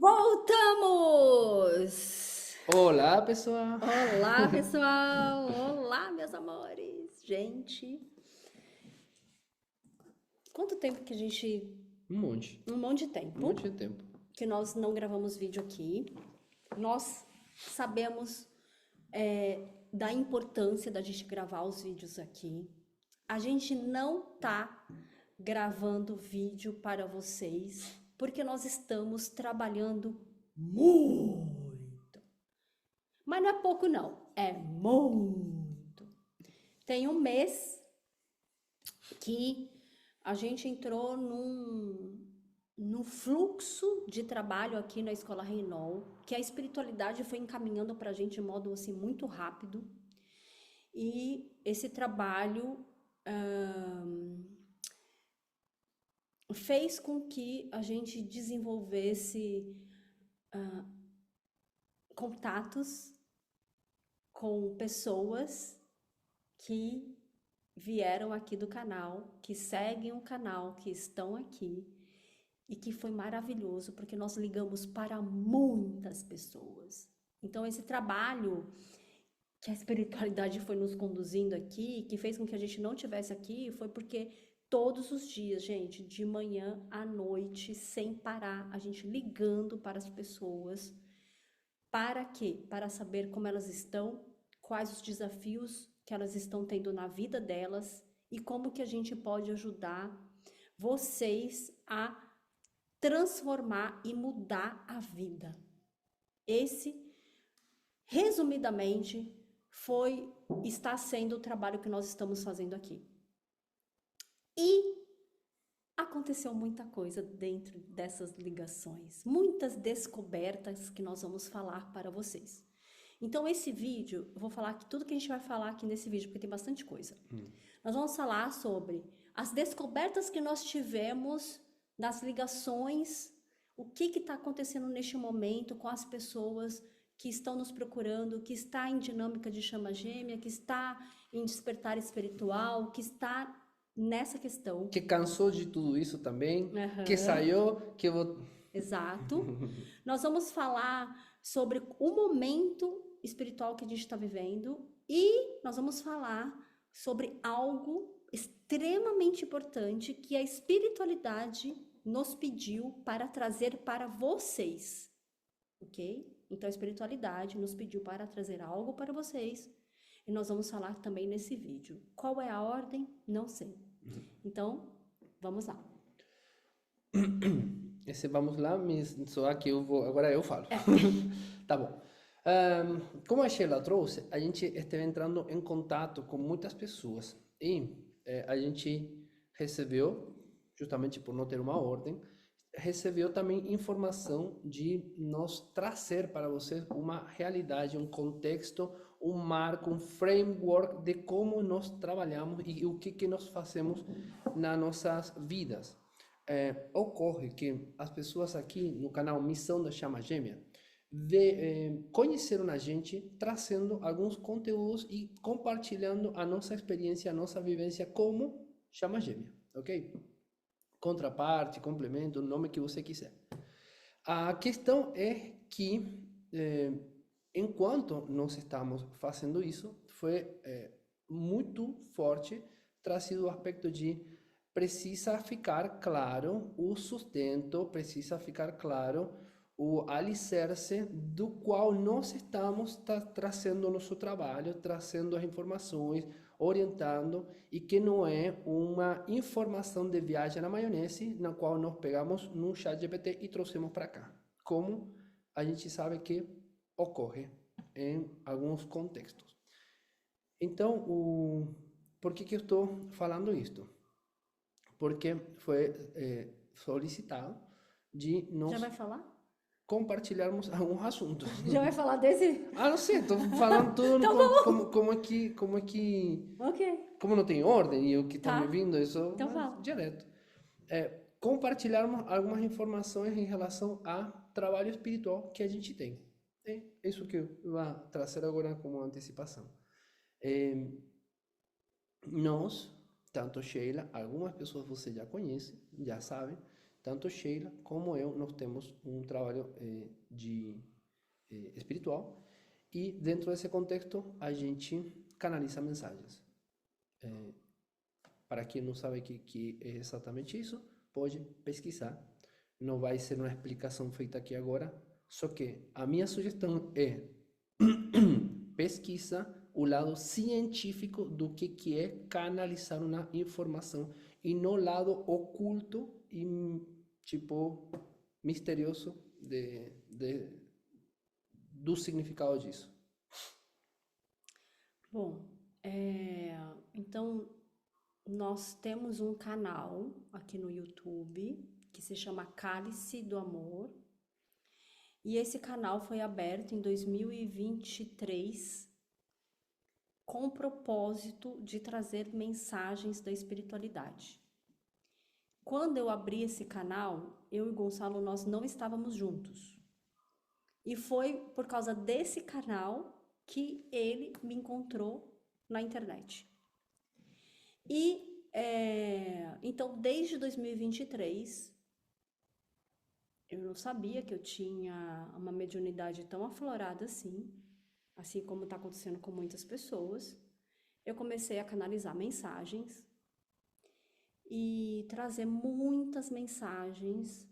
Voltamos! Olá, pessoal! Olá, pessoal! Olá, meus amores! Gente, quanto tempo que a gente... Um monte. Um monte de Um tempo monte de tempo. que nós não gravamos vídeo aqui. Nós sabemos da importância da gente gravar os vídeos aqui. A gente não tá gravando vídeo para vocês porque nós estamos trabalhando muito. Mas não é pouco, não. É muito. Tem um mês que a gente entrou num fluxo de trabalho aqui na Escola Reinol, que a espiritualidade foi encaminhando para a gente de modo assim muito rápido. E esse trabalho fez com que a gente desenvolvesse contatos com pessoas que vieram aqui do canal, que seguem o canal, que estão aqui, e que foi maravilhoso, porque nós ligamos para muitas pessoas. Então, esse trabalho que a espiritualidade foi nos conduzindo aqui, que fez com que a gente não tivesse aqui, foi porque todos os dias, gente, de manhã à noite, sem parar, a gente ligando para as pessoas. Para quê? Para saber como elas estão, quais os desafios que elas estão tendo na vida delas e como que a gente pode ajudar vocês a transformar e mudar a vida. Esse, resumidamente, está sendo o trabalho que nós estamos fazendo aqui. E aconteceu muita coisa dentro dessas ligações, muitas descobertas que nós vamos falar para vocês. Então, esse vídeo, eu vou falar aqui tudo que a gente vai falar aqui nesse vídeo, porque tem bastante coisa. Nós vamos falar sobre as descobertas que nós tivemos nas ligações, o que está acontecendo neste momento com as pessoas que estão nos procurando, que está em dinâmica de chama gêmea, que está em despertar espiritual, que está nessa questão. Que cansou de tudo isso também, que Uhum. saiu, que vou... Exato. Nós vamos falar sobre o momento espiritual que a gente está vivendo e nós vamos falar sobre algo extremamente importante que a espiritualidade nos pediu para trazer para vocês, ok? Então a espiritualidade nos pediu para trazer algo para vocês e nós vamos falar também nesse vídeo. Qual é a ordem? Não sei. Então, vamos lá. Esse vamos lá, só que eu vou... Agora eu falo. Tá bom. Como a Sheila trouxe, a gente esteve entrando em contato com muitas pessoas e a gente recebeu, justamente por não ter uma ordem, recebeu também informação de nós trazer para vocês uma realidade, um contexto, um marco, um framework de como nós trabalhamos e o que nós fazemos nas nossas vidas. Ocorre que as pessoas aqui no canal Missão da Chama Gêmea conheceram a gente trazendo alguns conteúdos e compartilhando a nossa experiência, a nossa vivência como Chama Gêmea, ok? Contraparte, complemento, o nome que você quiser. A questão é que, enquanto nós estamos fazendo isso, foi muito forte trazido o aspecto de precisa ficar claro o sustento, precisa ficar claro o alicerce do qual nós estamos trazendo o nosso trabalho, trazendo as informações, orientando, e que não é uma informação de viagem na maionese, na qual nós pegamos num chat GPT e trouxemos para cá, como a gente sabe que ocorre em alguns contextos. Então, por que eu estou falando isto? Porque foi solicitado de nós... Já vai falar? Compartilharmos alguns assuntos. Já vai falar desse? Não sei, estou falando tudo Então como é que... Ok. Como não tem ordem e o que está Tá. me vindo, isso Então fala. direto. Compartilharmos algumas informações em relação a trabalho espiritual que a gente tem. É isso que eu vou trazer agora como antecipação. Nós, tanto Sheila, algumas pessoas você já conhece, já sabem, tanto Sheila como eu, nós temos um trabalho espiritual, e dentro desse contexto a gente canaliza mensagens. Para quem não sabe que é exatamente isso, pode pesquisar. Não vai ser uma explicação feita aqui agora, só que a minha sugestão é pesquisa o lado científico do que é canalizar uma informação e não o lado oculto e tipo misterioso do significado disso. Bom, então nós temos um canal aqui no YouTube que se chama Cálice do Amor, e esse canal foi aberto em 2023 com o propósito de trazer mensagens da espiritualidade. Quando eu abri esse canal, eu e Gonçalo, nós não estávamos juntos. E foi por causa desse canal que ele me encontrou na internet. E, então, desde 2023, eu não sabia que eu tinha uma mediunidade tão aflorada assim como está acontecendo com muitas pessoas. Eu comecei a canalizar mensagens e trazer muitas mensagens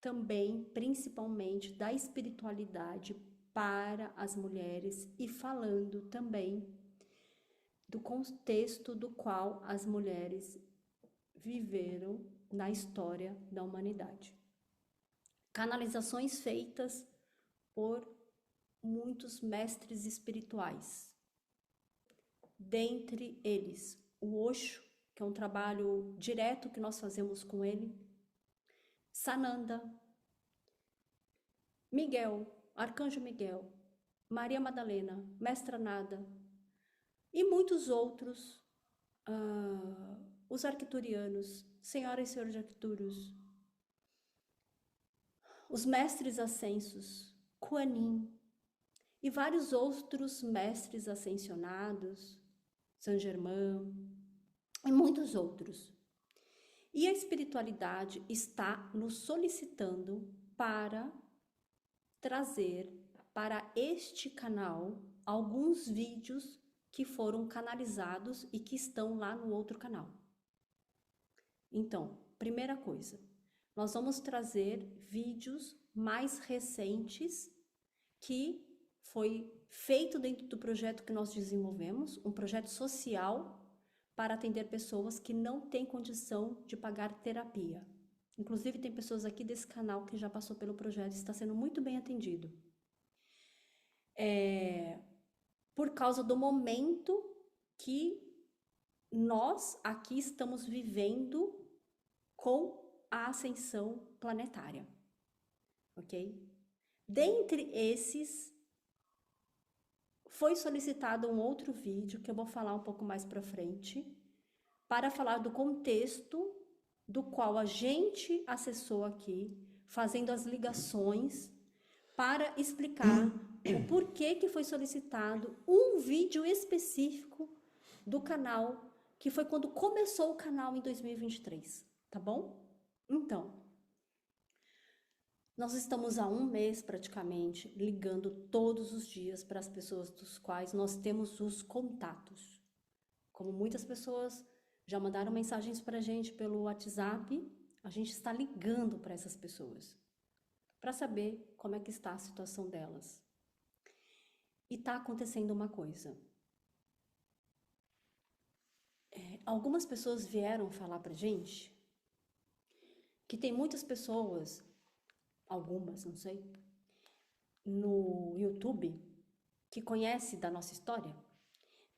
também, principalmente da espiritualidade para as mulheres, e falando também do contexto do qual as mulheres viveram na história da humanidade. Canalizações feitas por muitos mestres espirituais. Dentre eles, o Osho, que é um trabalho direto que nós fazemos com ele, Sananda, Miguel, Arcanjo Miguel, Maria Madalena, Mestra Nada e muitos outros, os arcturianos, Senhora e Senhor de Arcturus, os mestres ascensos, Kuan Yin e vários outros mestres ascensionados, Saint Germain e muitos outros. E a espiritualidade está nos solicitando para trazer para este canal alguns vídeos que foram canalizados e que estão lá no outro canal. Então, primeira coisa, nós vamos trazer vídeos mais recentes que foi feito dentro do projeto que nós desenvolvemos, um projeto social para atender pessoas que não têm condição de pagar terapia. Inclusive, tem pessoas aqui desse canal que já passou pelo projeto e está sendo muito bem atendido. Por causa do momento que nós aqui estamos vivendo com a ascensão planetária, ok? Dentre esses, foi solicitado um outro vídeo que eu vou falar um pouco mais para frente, para falar do contexto do qual a gente acessou aqui, fazendo as ligações para explicar o porquê que foi solicitado um vídeo específico do canal, que foi quando começou o canal em 2023, tá bom? Então, nós estamos há um mês praticamente ligando todos os dias para as pessoas dos quais nós temos os contatos. Como muitas pessoas já mandaram mensagens para a gente pelo WhatsApp, a gente está ligando para essas pessoas para saber como é que está a situação delas. E está acontecendo uma coisa. Algumas pessoas vieram falar para a gente que tem muitas pessoas, algumas, não sei, no YouTube, que conhecem da nossa história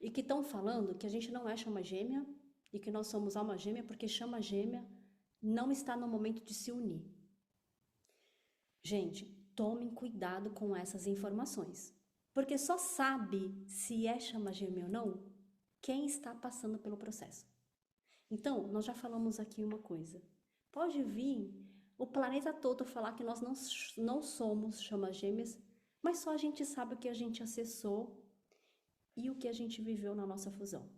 e que estão falando que a gente não é chama gêmea e que nós somos alma gêmea porque chama gêmea não está no momento de se unir. Gente, tomem cuidado com essas informações, porque só sabe se é chama gêmea ou não quem está passando pelo processo. Então, nós já falamos aqui uma coisa. Pode vir o planeta todo falar que nós não somos chamas gêmeas, mas só a gente sabe o que a gente acessou e o que a gente viveu na nossa fusão.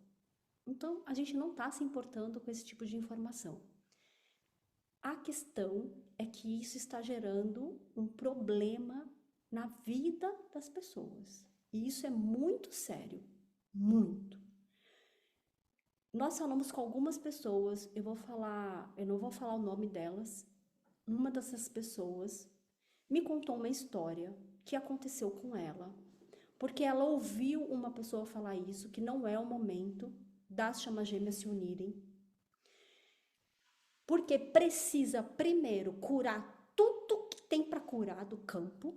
Então, a gente não está se importando com esse tipo de informação. A questão é que isso está gerando um problema na vida das pessoas. E isso é muito sério, muito. Nós falamos com algumas pessoas, eu não vou falar o nome delas. Uma dessas pessoas me contou uma história que aconteceu com ela, porque ela ouviu uma pessoa falar isso, que não é o momento das chamas gêmeas se unirem, porque precisa primeiro curar tudo que tem para curar do campo,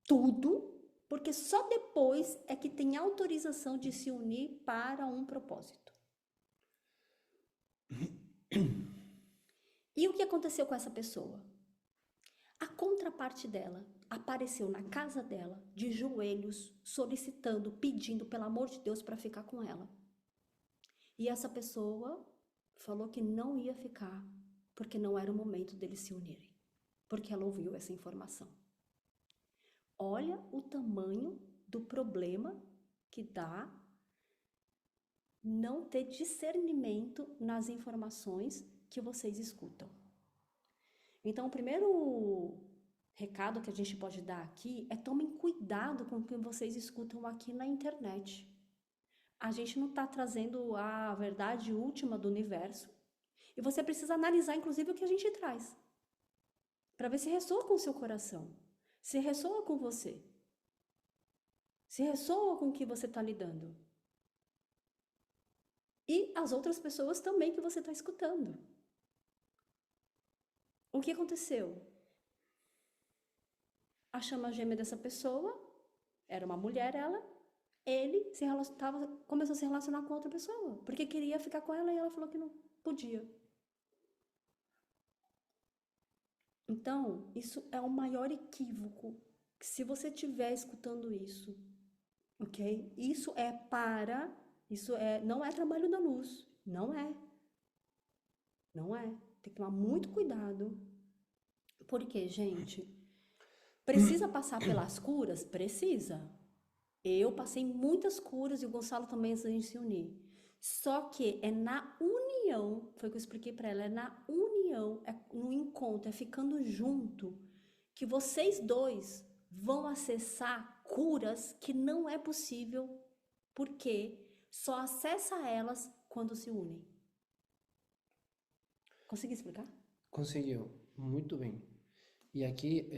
tudo, porque só depois é que tem autorização de se unir para um propósito. E o que aconteceu com essa pessoa? A contraparte dela apareceu na casa dela, de joelhos, solicitando, pedindo, pelo amor de Deus, para ficar com ela. E essa pessoa falou que não ia ficar, porque não era o momento deles se unirem, porque ela ouviu essa informação. Olha o tamanho do problema que dá não ter discernimento nas informações que vocês escutam. Então, o primeiro recado que a gente pode dar aqui é: tomem cuidado com o que vocês escutam aqui na internet. A gente não está trazendo a verdade última do universo. E você precisa analisar, inclusive, o que a gente traz, para ver se ressoa com o seu coração, se ressoa com você, se ressoa com o que você está lidando. E as outras pessoas também que você está escutando. O que aconteceu? A chama gêmea dessa pessoa, era uma mulher ele começou a se relacionar com outra pessoa, porque queria ficar com ela e ela falou que não podia. Então, isso é o maior equívoco, que se você estiver escutando isso, ok? Não é trabalho da luz, não é. Não é. Tem que tomar muito cuidado. Porque, gente, precisa passar pelas curas? Precisa. Eu passei muitas curas e o Gonçalo também antes da gente se unir. Só que é na união, foi o que eu expliquei para ela, é na união, é no encontro, é ficando junto, que vocês dois vão acessar curas que não é possível, porque só acessa elas quando se unem. Consegui explicar? Conseguiu, muito bem. E aqui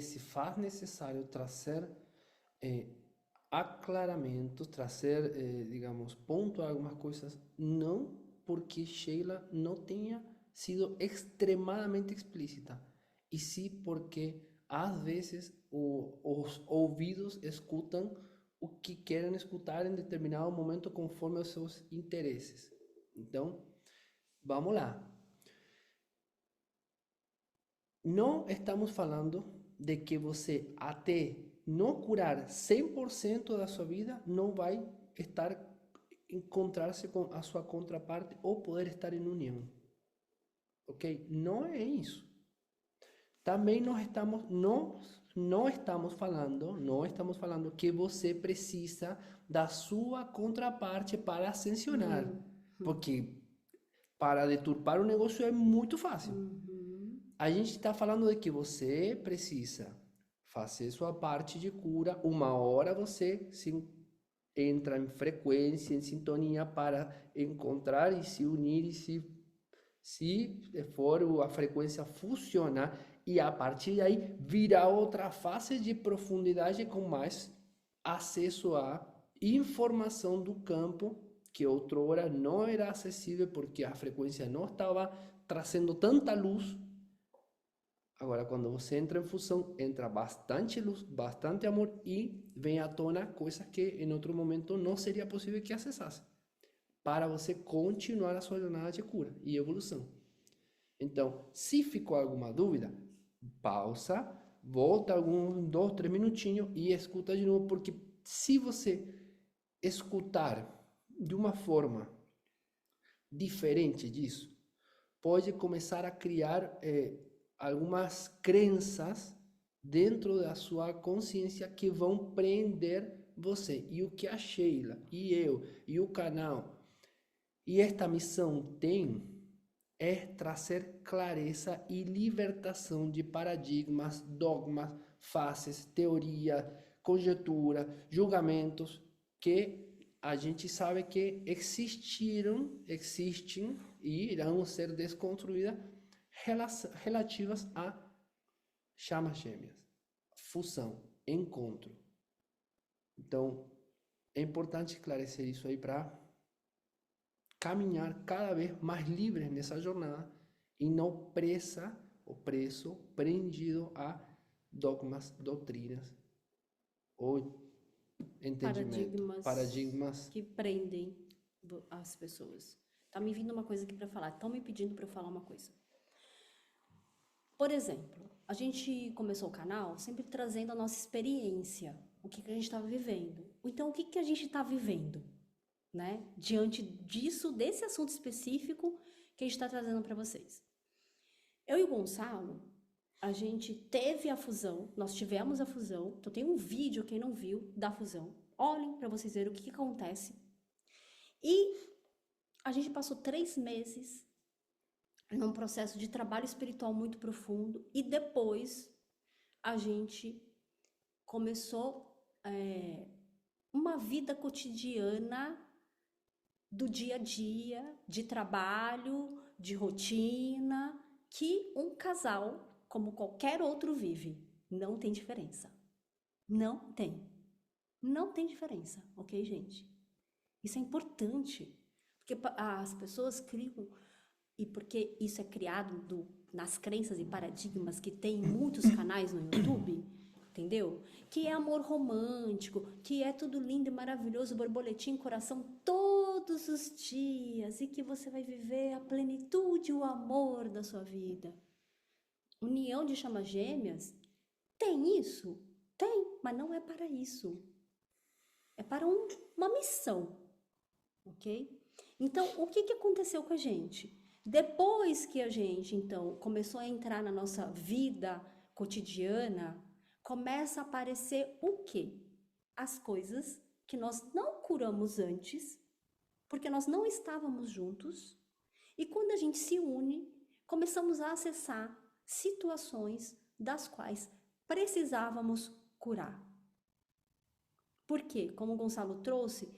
se faz necessário trazer aclaramento, trazer, digamos, pontuar algumas coisas, não porque Sheila não tenha sido extremadamente explícita, e sim porque às vezes os ouvidos escutam o que querem escutar em determinado momento conforme os seus interesses. Então, vamos lá. Não estamos falando de que você, até não curar 100% da sua vida, não vai encontrar-se com a sua contraparte ou poder estar em união. Ok? Não é isso. Também não estamos falando que você precisa da sua contraparte para ascensionar. Porque para deturpar o negócio é muito fácil. A gente está falando de que você precisa fazer sua parte de cura. Uma hora você entra em frequência, em sintonia para encontrar e se unir, e se for a frequência funcionar, e a partir daí virar outra fase de profundidade com mais acesso à informação do campo que outrora não era acessível porque a frequência não estava trazendo tanta luz. Agora, quando você entra em fusão, entra bastante luz, bastante amor e vem à tona coisas que em outro momento não seria possível que acessasse, para você continuar a sua jornada de cura e evolução. Então, se ficou alguma dúvida, pausa, volta alguns 2, 3 minutinhos e escuta de novo, porque se você escutar de uma forma diferente disso, pode começar a criar algumas crenças dentro da sua consciência que vão prender você. E o que a Sheila, e eu, e o canal, e esta missão tem é trazer clareza e libertação de paradigmas, dogmas, faces, teoria, conjectura, julgamentos que a gente sabe que existem e irão ser desconstruídas relativas a chamas gêmeas, fusão, encontro. Então, é importante esclarecer isso aí para caminhar cada vez mais livres nessa jornada e não preso, prendido a dogmas, doutrinas ou entendimento, paradigmas. Que prendem as pessoas. Tá me vindo uma coisa aqui para falar. Estão me pedindo para eu falar uma coisa. Por exemplo, a gente começou o canal sempre trazendo a nossa experiência, o que a gente estava vivendo. Então, o que a gente está vivendo, né? Diante disso, desse assunto específico que a gente está trazendo para vocês. Eu e o Gonçalo, a gente teve a fusão, nós tivemos a fusão. Então, tem um vídeo, quem não viu, da fusão. Olhem para vocês verem o que acontece. E a gente passou 3 meses num processo de trabalho espiritual muito profundo, e depois a gente começou uma vida cotidiana do dia a dia, de trabalho, de rotina, que um casal, como qualquer outro, vive. Não tem diferença. Não tem. Não tem diferença, ok, gente? Isso é importante, porque as pessoas criam, e porque isso é criado nas crenças e paradigmas que tem em muitos canais no YouTube, entendeu? Que é amor romântico, que é tudo lindo e maravilhoso, borboletinha, coração todos os dias, e que você vai viver a plenitude e o amor da sua vida. União de chamas gêmeas, tem isso? Tem, mas não é para isso. É para uma missão, ok? Então, o que aconteceu com a gente? Depois que a gente, então, começou a entrar na nossa vida cotidiana, começa a aparecer o quê? As coisas que nós não curamos antes, porque nós não estávamos juntos, e quando a gente se une, começamos a acessar situações das quais precisávamos curar. Por quê? Como o Gonçalo trouxe,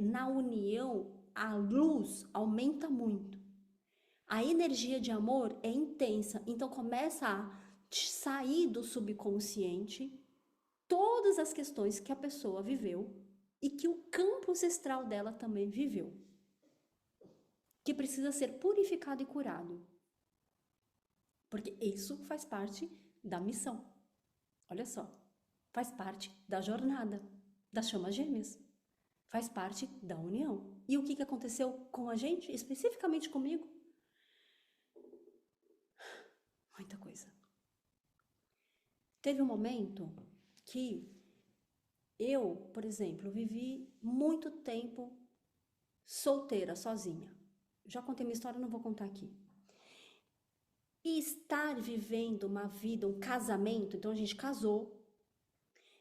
na união a luz aumenta muito. A energia de amor é intensa, então começa a sair do subconsciente todas as questões que a pessoa viveu e que o campo ancestral dela também viveu, que precisa ser purificado e curado. Porque isso faz parte da missão. Olha só, faz parte da jornada das chamas gêmeas. Faz parte da união. E o que aconteceu com a gente, especificamente comigo? Muita coisa. Teve um momento que eu, por exemplo, vivi muito tempo solteira, sozinha. Já contei minha história, não vou contar aqui. E estar vivendo uma vida, um casamento, então a gente casou.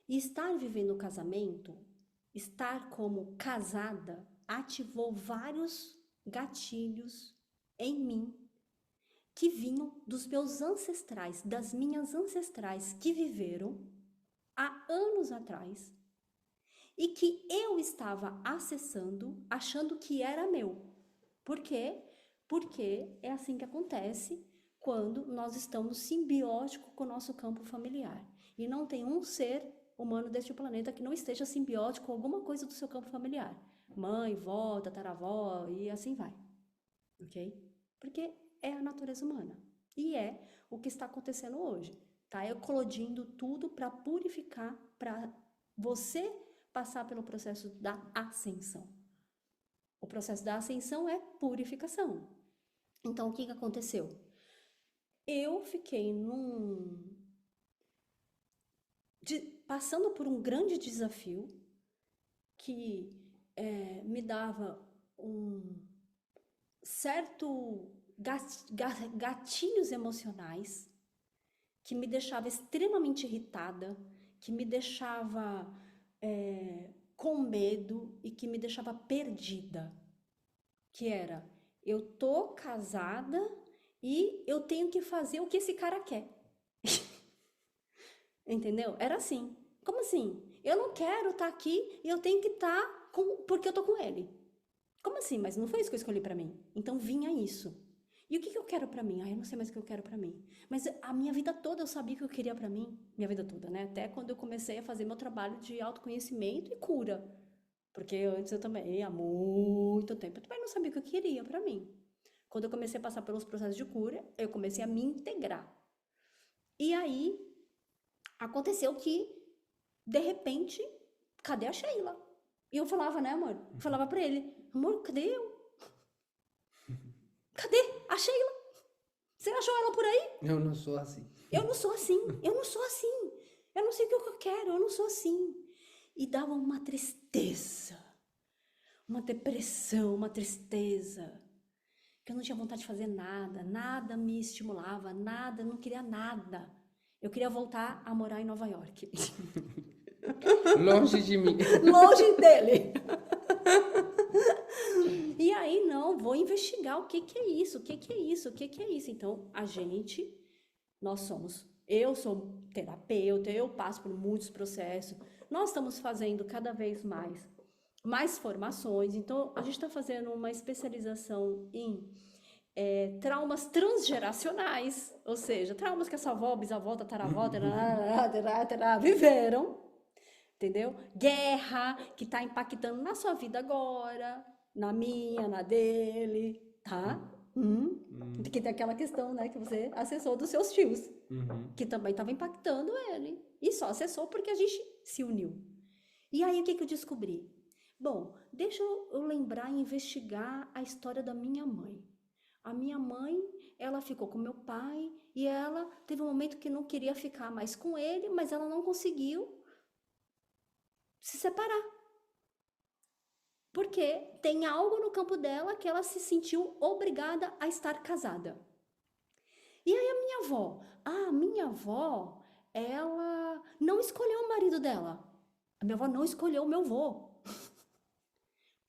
E estar vivendo um casamento, estar como casada, ativou vários gatilhos em mim que vinham dos meus ancestrais, das minhas ancestrais que viveram há anos atrás e que eu estava acessando achando que era meu. Por quê? Porque é assim que acontece quando nós estamos simbióticos com o nosso campo familiar. E não tem um ser humano deste planeta que não esteja simbiótico com alguma coisa do seu campo familiar. Mãe, vó, tataravó e assim vai. Ok? Porque é a natureza humana. E é o que está acontecendo hoje. Tá eclodindo tudo para purificar, para você passar pelo processo da ascensão. O processo da ascensão é purificação. Então, o que aconteceu? Eu fiquei passando por um grande desafio que me dava certo gatilhos emocionais que me deixava extremamente irritada, que me deixava com medo e que me deixava perdida. Que era, eu tô casada e eu tenho que fazer o que esse cara quer. Entendeu? Era assim. Como assim? Eu não quero estar aqui e eu tenho que estar porque eu tô com ele. Como assim? Mas não foi isso que eu escolhi pra mim. Então vinha isso. E o que eu quero pra mim? Ah, eu não sei mais o que eu quero pra mim. Mas a minha vida toda eu sabia o que eu queria pra mim. Minha vida toda, né? Até quando eu comecei a fazer meu trabalho de autoconhecimento e cura. Porque antes eu também, há muito tempo, eu também não sabia o que eu queria pra mim. Quando eu comecei a passar pelos processos de cura, eu comecei a me integrar. E aí aconteceu que, de repente, cadê a Sheila? E eu falava, né, amor? Eu falava pra ele, amor, cadê eu? Cadê a Sheila? Você achou ela por aí? Eu não sou assim. Eu não sou assim, eu não sou assim. Eu não sei o que eu quero, eu não sou assim. E dava uma tristeza, uma depressão, uma tristeza. Que eu não tinha vontade de fazer nada, nada me estimulava, nada, não queria nada. Eu queria voltar a morar em Nova York. Longe de mim. Longe dele. E aí, não, vou investigar o que que é isso, o que que é isso, o que que é isso. Então, eu sou terapeuta, eu passo por muitos processos. Nós estamos fazendo cada vez mais formações. Então, a gente está fazendo uma especialização em traumas transgeracionais, ou seja, traumas que essa avó, bisavó, tataravó, viveram, entendeu? Guerra que está impactando na sua vida agora, na minha, na dele, tá? Que tem aquela questão, né, que você acessou dos seus tios, que também estava impactando ele. E só acessou porque a gente se uniu. E aí, o que eu descobri? Bom, deixa eu lembrar e investigar a história da minha mãe. A minha mãe, ela ficou com meu pai e ela teve um momento que não queria ficar mais com ele, mas ela não conseguiu se separar. Porque tem algo no campo dela que ela se sentiu obrigada a estar casada. E aí a minha avó, ela não escolheu o marido dela. A minha avó não escolheu o meu avô.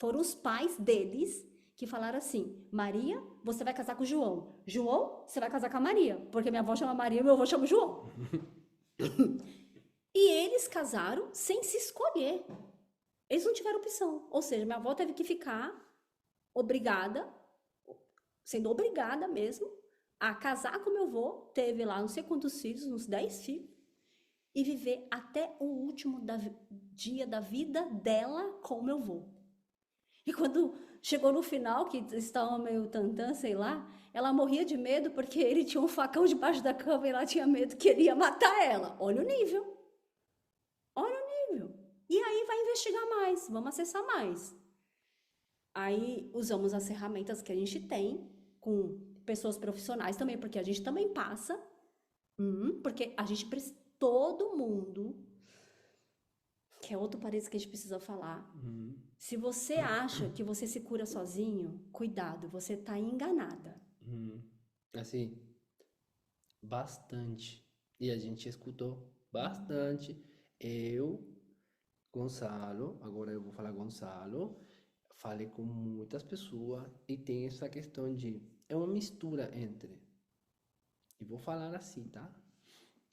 Foram os pais deles que falaram assim: Maria, você vai casar com o João. João, você vai casar com a Maria. Porque minha avó chama Maria e meu avô chama João. E eles casaram sem se escolher. Eles não tiveram opção. Ou seja, minha avó teve que ficar obrigada, sendo obrigada mesmo, a casar com meu avô. Teve lá não sei quantos filhos, uns 10 filhos. E viver até o último dia da vida dela com meu avô. E quando chegou no final, que estava meio tantã, sei lá, ela morria de medo porque ele tinha um facão debaixo da cama e ela tinha medo que ele ia matar ela. Olha o nível. Olha o nível. E aí vai investigar mais, vamos acessar mais. Aí usamos as ferramentas que a gente tem com pessoas profissionais também, porque a gente também passa, porque a gente precisa, todo mundo, que é outro parênteses que a gente precisa falar. Se você acha que você se cura sozinho, cuidado, você está enganada. Assim, bastante. E a gente escutou bastante. Eu, Gonçalo, agora eu vou falar Gonçalo, falei com muitas pessoas e tem essa questão de, é uma mistura entre, e vou falar assim, tá?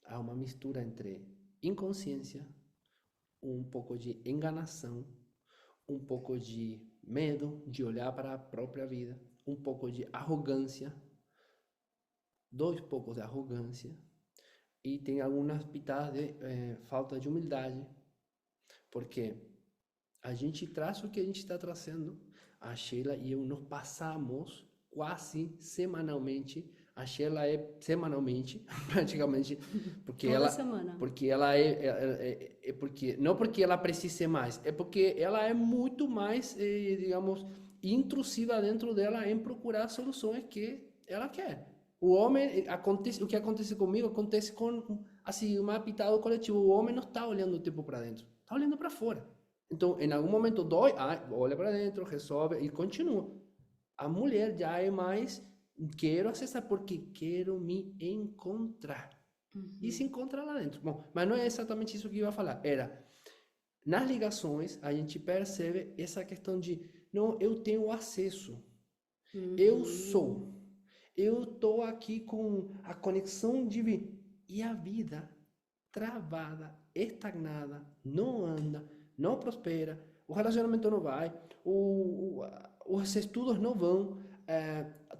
É uma mistura entre inconsciência, um pouco de enganação, um pouco de medo de olhar para a própria vida, um pouco de arrogância, dois poucos de arrogância, e tem algumas pitadas de falta de humildade, porque a gente traz o que a gente está trazendo. A Sheila e eu nos passamos quase semanalmente. A Sheila é semanalmente, praticamente, porque Toda ela, semana. porque ela porque não porque ela precise ser mais, é porque ela é muito mais, digamos, intrusiva dentro dela em procurar soluções que ela quer. O homem acontece, o que acontece comigo acontece com assim uma pitada coletivo. O homem não está olhando o tempo para dentro, está olhando para fora. Então, em algum momento dói, olha para dentro, resolve e continua. A mulher já é mais, quero acessar porque quero me encontrar. E se encontra lá dentro. Bom, mas não é exatamente isso que eu ia falar. Era, nas ligações, a gente percebe essa questão de, não, eu tenho acesso. Eu sou. eu estou aqui com a conexão divina. E a vida travada, estagnada, não anda, não prospera, o relacionamento não vai, os estudos não vão,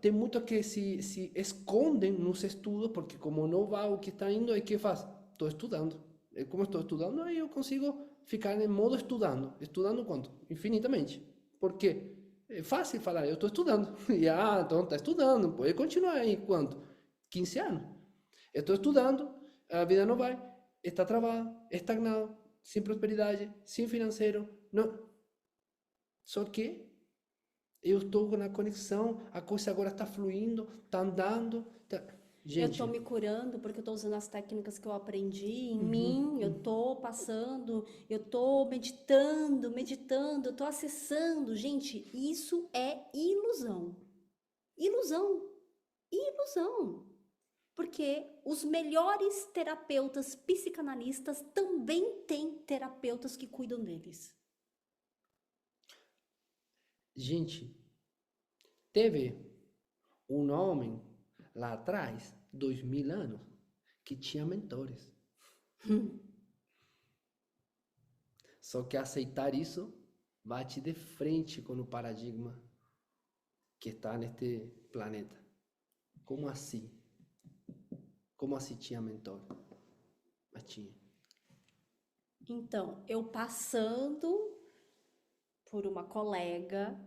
tem muito que se escondem nos estudos, porque como não vai o que está indo, aí que faz? Estou estudando. E como estou estudando, aí eu consigo ficar em modo estudando. Estudando quanto? Infinitamente. Por quê? É fácil falar, eu estou estudando. E, então está estudando, pode continuar aí quanto? 15 anos. Eu estou estudando, a vida não vai, está travado, estagnado, sem prosperidade, sem financeiro. Não. Só que eu estou na conexão, a coisa agora está fluindo, está andando. Eu Gente, estou me curando porque eu estou usando as técnicas que eu aprendi em mim, eu estou passando, eu estou meditando, eu estou acessando. Gente, isso é ilusão. Ilusão. Ilusão. Porque os melhores terapeutas psicanalistas também têm terapeutas que cuidam deles. gente, teve um homem lá atrás, 2000 anos, que tinha mentores. Só que aceitar isso bate de frente com o paradigma que está neste planeta. Como assim? Como assim tinha mentor? Mas tinha. Então, eu passando por uma colega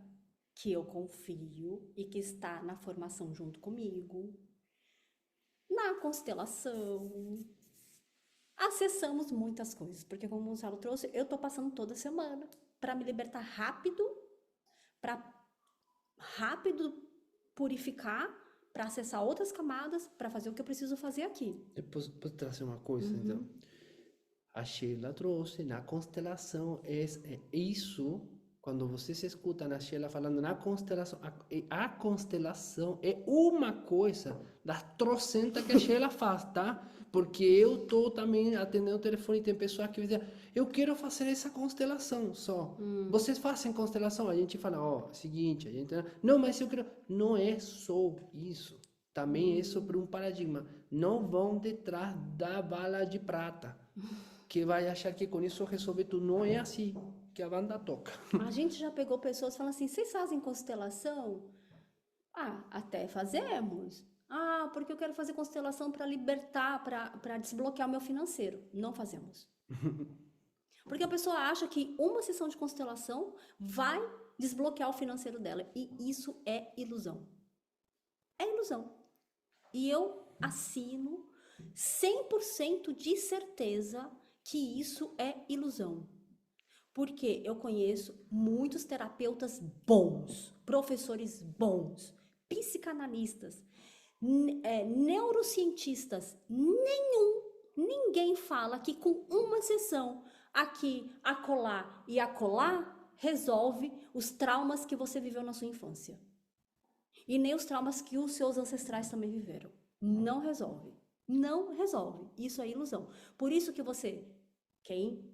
que eu confio e que está na formação junto comigo, na constelação, acessamos muitas coisas, porque como o Gonçalo trouxe, eu tô passando toda semana para me libertar rápido, para rápido purificar, para acessar outras camadas, para fazer o que eu preciso fazer aqui. Eu posso trazer uma coisa, então? A Sheila trouxe na constelação, é isso, quando você se escuta na Sheila falando na constelação, a constelação é uma coisa das trocentas que a Sheila faz, tá? Porque eu tô também atendendo o telefone e tem pessoas que dizem, eu quero fazer essa constelação só. Vocês fazem constelação? A gente fala, ó, seguinte, a gente... Não, mas eu quero... Não é só isso. Também é sobre um paradigma. Não vão detrás da bala de prata que vai achar que com isso resolver tudo. Não é assim que a banda toca. A gente já pegou pessoas falando assim, vocês fazem constelação? Ah, até fazemos. Ah, porque eu quero fazer constelação para libertar, para desbloquear o meu financeiro. Não fazemos. Porque a pessoa acha que uma sessão de constelação vai desbloquear o financeiro dela. E isso é ilusão. É ilusão. E eu assino 100% de certeza que isso é ilusão. Porque eu conheço muitos terapeutas bons, professores bons, psicanalistas, neurocientistas, ninguém fala que com uma sessão aqui, acolá e acolá resolve os traumas que você viveu na sua infância. E nem os traumas que os seus ancestrais também viveram. Não resolve. Não resolve. Isso é ilusão. Por isso que você, quem,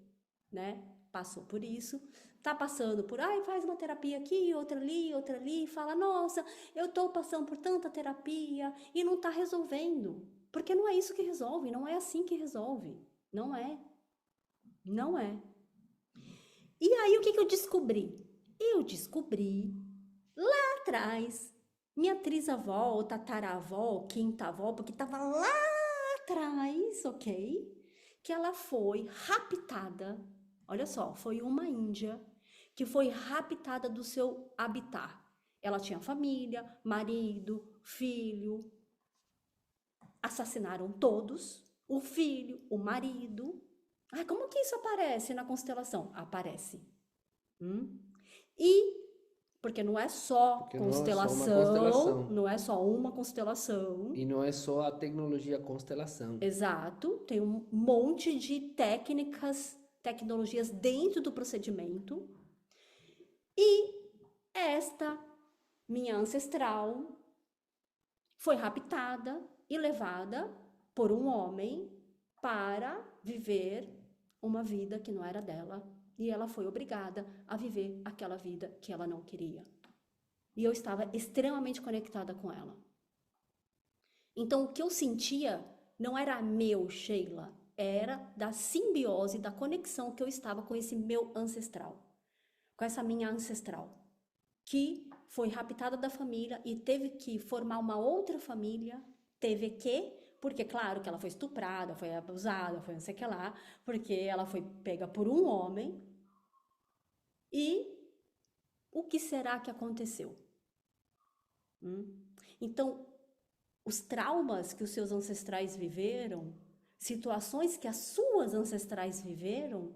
passou por isso, tá passando por, faz uma terapia aqui, outra ali, fala, nossa, eu tô passando por tanta terapia e não tá resolvendo. Porque não é isso que resolve, não é assim que resolve. Não é. Não é. E aí, o que eu descobri? Eu descobri lá atrás, minha trisavó, ou tataravó, quinta-avó, porque tava lá atrás, ok? Que ela foi raptada. Olha só, foi uma índia que foi raptada do seu habitat. Ela tinha família, marido, filho. Assassinaram todos. O filho, o marido. Como que isso aparece na constelação? Aparece. E porque não é só Porque constelação, não é só uma constelação. E não é só a tecnologia constelação. Exato, tem um monte de tecnologias dentro do procedimento. E esta minha ancestral foi raptada e levada por um homem para viver uma vida que não era dela. E ela foi obrigada a viver aquela vida que ela não queria. E eu estava extremamente conectada com ela. Então, o que eu sentia não era meu, Sheila, era da simbiose, da conexão que eu estava com esse meu ancestral, com essa minha ancestral, que foi raptada da família e teve que formar uma outra família, porque claro que ela foi estuprada, foi abusada, foi não sei o que lá, porque ela foi pega por um homem, e o que será que aconteceu? Então, os traumas que os seus ancestrais viveram, situações que as suas ancestrais viveram,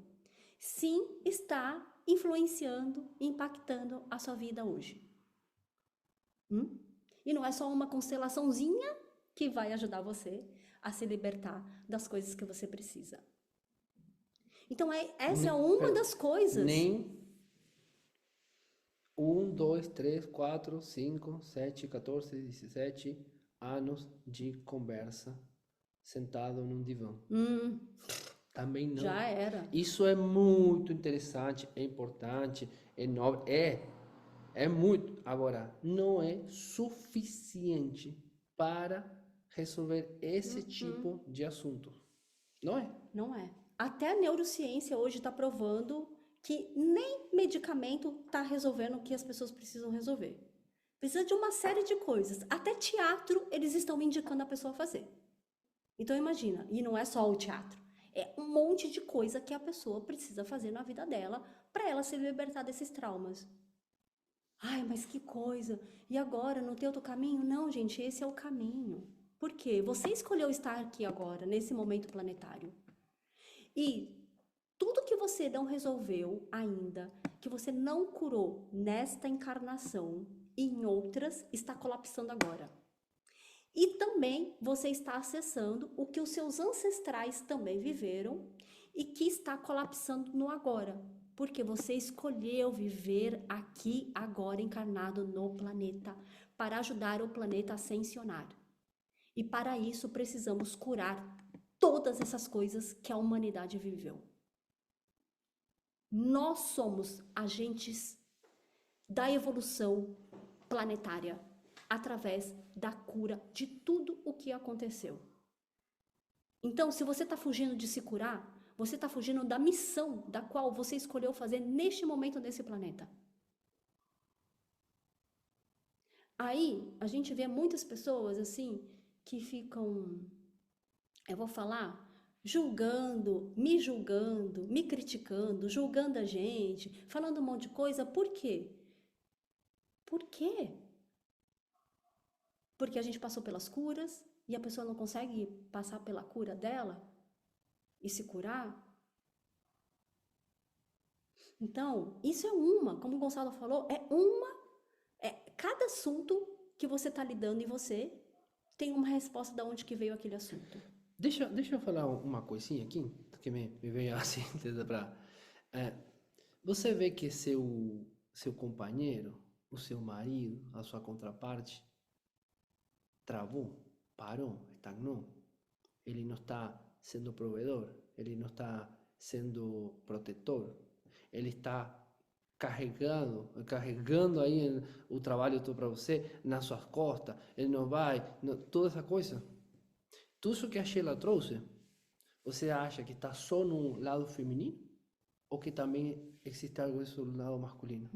sim, está influenciando, impactando a sua vida hoje. E não é só uma constelaçãozinha que vai ajudar você a se libertar das coisas que você precisa. Então, essa é uma das coisas. Nem 1, 2, 3, 4, 5, 7, 14, 17 anos de conversa sentado num divã. Também não. Já era. Isso é muito interessante, é importante, é nobre, é muito. Agora, não é suficiente para resolver esse tipo de assunto. Não é? Não é. Até a neurociência hoje está provando que nem medicamento está resolvendo o que as pessoas precisam resolver. Precisa de uma série de coisas. Até teatro eles estão indicando a pessoa fazer. Então imagina, e não é só o teatro. É um monte de coisa que a pessoa precisa fazer na vida dela para ela se libertar desses traumas. Ai, mas que coisa! E agora, não tem outro caminho? Não, gente, esse é o caminho. Por quê? Você escolheu estar aqui agora, nesse momento planetário. E tudo que você não resolveu ainda, que você não curou nesta encarnação e em outras, está colapsando agora. E também você está acessando o que os seus ancestrais também viveram e que está colapsando no agora. Porque você escolheu viver aqui, agora, encarnado no planeta, para ajudar o planeta a ascensionar. E para isso precisamos curar todas essas coisas que a humanidade viveu. Nós somos agentes da evolução planetária através da cura de tudo o que aconteceu. Então, se você está fugindo de se curar, você está fugindo da missão da qual você escolheu fazer neste momento nesse planeta. Aí, a gente vê muitas pessoas assim que ficam, eu vou falar, julgando, me criticando, julgando a gente, falando um monte de coisa. Por quê? Por quê? Porque a gente passou pelas curas e a pessoa não consegue passar pela cura dela e se curar. Então, isso é como o Gonçalo falou, cada assunto que você está lidando e você tem uma resposta de onde que veio aquele assunto. Deixa eu falar uma coisinha aqui, que me veio assim, para... você vê que seu companheiro, o seu marido, a sua contraparte, travou, parou, estagnou. Ele não está sendo provedor, ele não está sendo protetor, ele está carregando aí o trabalho todo para você nas suas costas, ele não vai, toda essa coisa. Tudo isso que a Sheila trouxe, você acha que está só no lado feminino? Ou que também existe algo disso no lado masculino?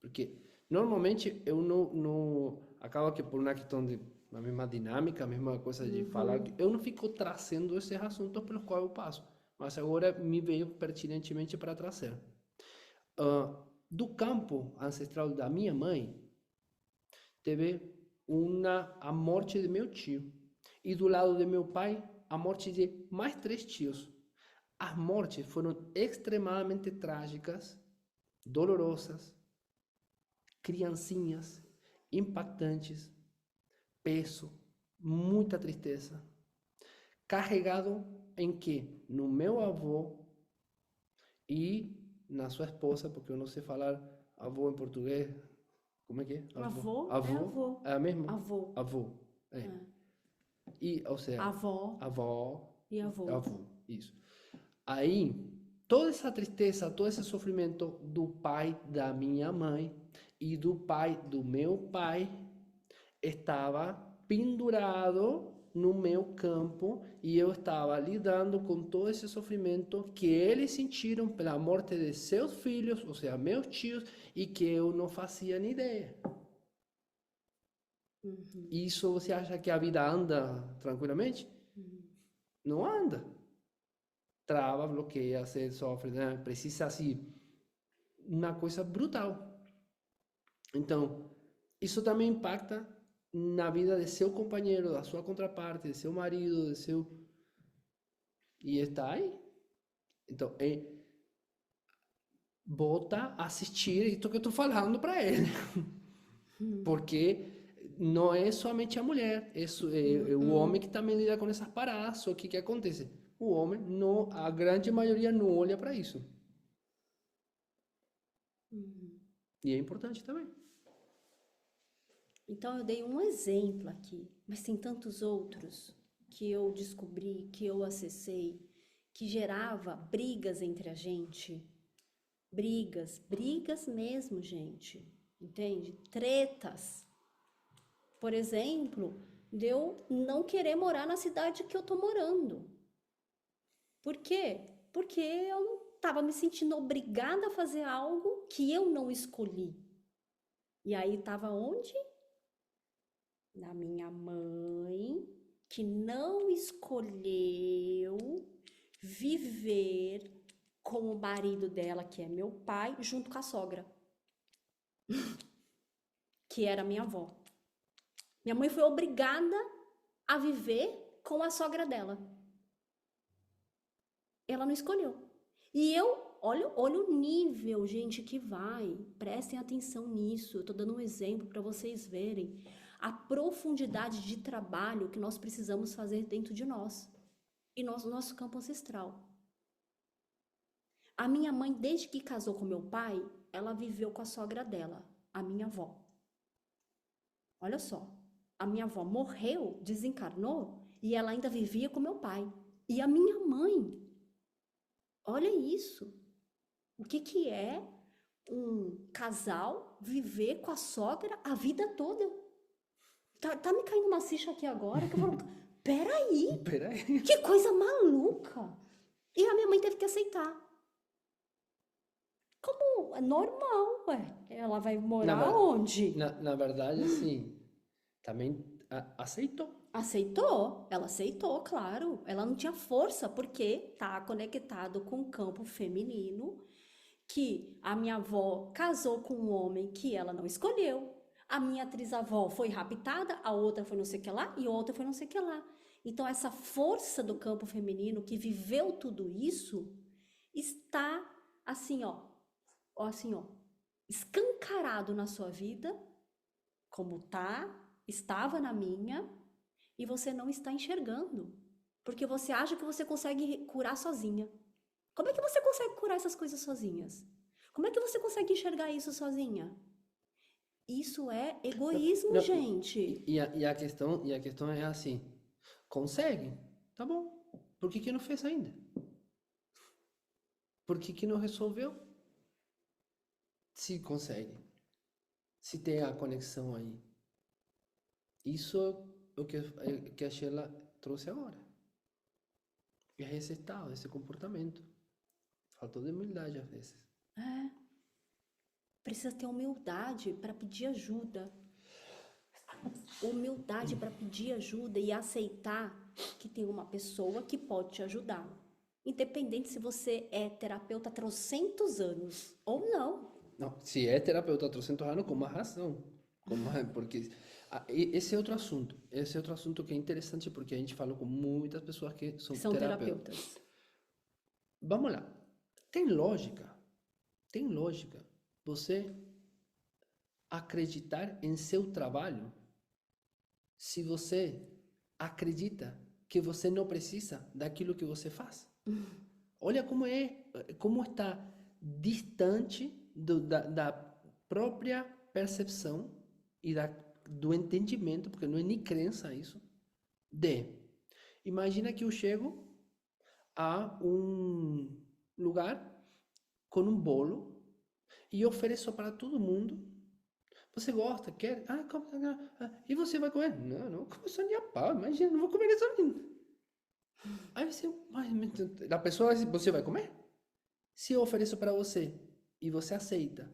Porque normalmente eu não acaba que por uma questão de a mesma dinâmica, a mesma coisa de falar, eu não fico trazendo esses assuntos pelos quais eu passo, mas agora me veio pertinentemente para trazer. Do campo ancestral da minha mãe, teve a morte de meu tio, e do lado de meu pai, a morte de mais 3 tios. As mortes foram extremadamente trágicas, dolorosas, criancinhas, impactantes, peso, muita tristeza, carregado em que no meu avô e na sua esposa, porque eu não sei falar avô em português, como é que é? Avô? Avô? É a mesma? Avô. Avô, é. E, ou seja, avó e avô. Isso. Aí, toda essa tristeza, todo esse sofrimento do pai da minha mãe e do pai do meu pai estava pendurado no meu campo e eu estava lidando com todo esse sofrimento que eles sentiram pela morte de seus filhos, ou seja, meus tios, e que eu não fazia nem ideia. Isso você acha que a vida anda tranquilamente? Não anda. Trava, bloqueia, você sofre, né? Precisa, assim, uma coisa brutal. Então, isso também impacta na vida de seu companheiro, da sua contraparte, de seu marido, de seu... E está aí. Então, volta a assistir isso que eu estou falando para ele. Porque não é somente a mulher, é o homem que também lida com essas paradas. Só que o que acontece? O homem, não, a grande maioria não olha para isso. E é importante também. Então eu dei um exemplo aqui, mas tem tantos outros que eu descobri, que eu acessei, que gerava brigas entre a gente. Brigas mesmo, gente. Entende? Tretas. Por exemplo, de eu não querer morar na cidade que eu tô morando. Por quê? Porque eu estava me sentindo obrigada a fazer algo que eu não escolhi. E aí estava onde? Na minha mãe, que não escolheu viver com o marido dela, que é meu pai, junto com a sogra, que era minha avó. Minha mãe foi obrigada a viver com a sogra dela. Ela não escolheu. E olha o nível, gente, que vai. Prestem atenção nisso. Eu tô dando um exemplo para vocês verem a profundidade de trabalho que nós precisamos fazer dentro de nós e no nosso campo ancestral. A minha mãe, desde que casou com meu pai, ela viveu com a sogra dela, a minha avó. Olha só, a minha avó morreu, desencarnou, e ela ainda vivia com meu pai. E a minha mãe, olha isso. O que é um casal viver com a sogra a vida toda? Tá me caindo uma ficha aqui agora que eu falo, peraí, que coisa maluca. E a minha mãe teve que aceitar. Como é normal, ué. Ela vai morar onde? Na verdade, assim, também aceitou. Ela aceitou, claro. Ela não tinha força, porque tá conectado com o campo feminino, que a minha avó casou com um homem que ela não escolheu. A minha trisavó foi raptada, a outra foi não sei o que lá, e a outra foi não sei o que lá. Então, essa força do campo feminino que viveu tudo isso está assim, ó, escancarado na sua vida, como estava na minha, e você não está enxergando, porque você acha que você consegue curar sozinha. Como é que você consegue curar essas coisas sozinhas? Como é que você consegue enxergar isso sozinha? Isso é egoísmo, gente. E a questão é assim, consegue? Tá bom. Por que não fez ainda? Por que não resolveu? Se consegue. Se tem a conexão aí. Isso é o que a Sheila trouxe agora. É resultado esse comportamento. Faltou de humildade às vezes. Precisa ter humildade para pedir ajuda. Humildade para pedir ajuda e aceitar que tem uma pessoa que pode te ajudar. Independente se você é terapeuta há 300 anos ou não. Não, se é terapeuta há 300 anos, com uma razão. Porque esse é outro assunto. Esse é outro assunto que é interessante, porque a gente falou com muitas pessoas que são terapeutas. Vamos lá. Tem lógica você acreditar em seu trabalho se você acredita que você não precisa daquilo que você faz. Olha como está distante da própria percepção e do entendimento, porque não é nem crença isso, imagina que eu chego a um lugar com um bolo e ofereço para todo mundo. Você gosta, quer? Ah, come, e você vai comer? Não, não como só nem a pau, imagina, não vou comer isso ainda. Aí você, a pessoa, você vai comer? Se eu ofereço para você e você aceita,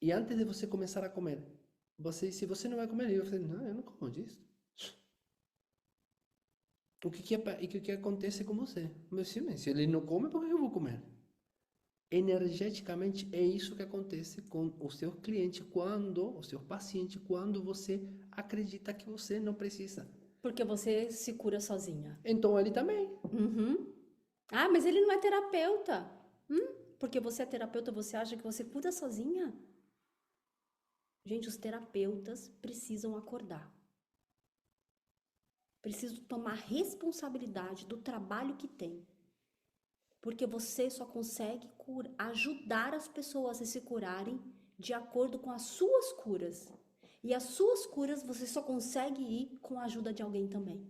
e antes de você começar a comer, se você não vai comer, eu falei, não, eu não como disso. O que acontece com você? Mas se ele não come, por que eu vou comer? Energeticamente é isso que acontece com o seu cliente o seu paciente, quando você acredita que você não precisa. Porque você se cura sozinha. Então ele também. Uhum. Ah, mas ele não é terapeuta. Porque você é terapeuta, você acha que você cura sozinha? Gente, os terapeutas precisam acordar. Precisam tomar responsabilidade do trabalho que tem. Porque você só consegue ajudar as pessoas a se curarem de acordo com as suas curas. E as suas curas você só consegue ir com a ajuda de alguém também.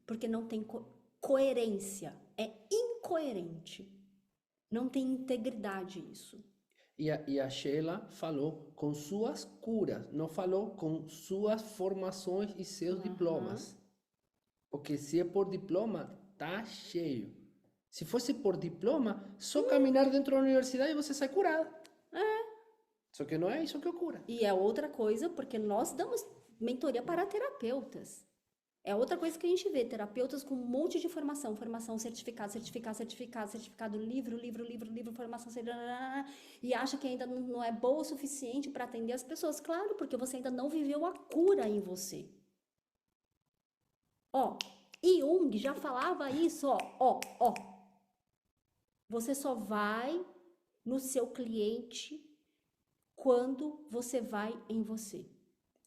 Porque não tem coerência. É incoerente. Não tem integridade isso. E a Sheila falou com suas curas, não falou com suas formações e seus diplomas. Porque se é por diploma, tá cheio. Se fosse por diploma, só caminhar dentro da universidade e você sai curada. Só que não é isso que cura. E é outra coisa, porque nós damos mentoria para terapeutas. É outra coisa que a gente vê, terapeutas com um monte de formação, certificado, livro, formação, e acha que ainda não é boa o suficiente para atender as pessoas. Claro, porque você ainda não viveu a cura em você. Ó, Jung já falava isso, ó. Você só vai no seu cliente quando você vai em você.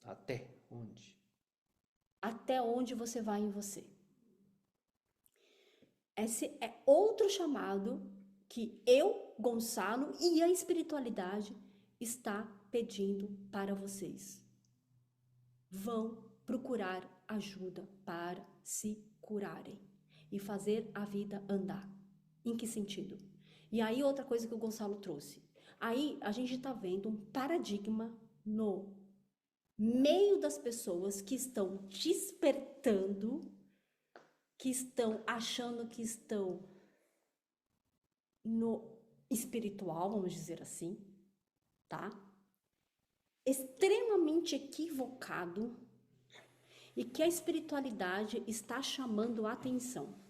Até onde? Até onde você vai em você. Esse é outro chamado que eu, Gonçalo, e a espiritualidade está pedindo para vocês. Vão procurar ajuda para se curarem e fazer a vida andar. Em que sentido? E aí outra coisa que o Gonçalo trouxe. Aí a gente está vendo um paradigma no meio das pessoas que estão despertando, que estão achando que estão no espiritual, vamos dizer assim, tá? Extremamente equivocado e que a espiritualidade está chamando a atenção.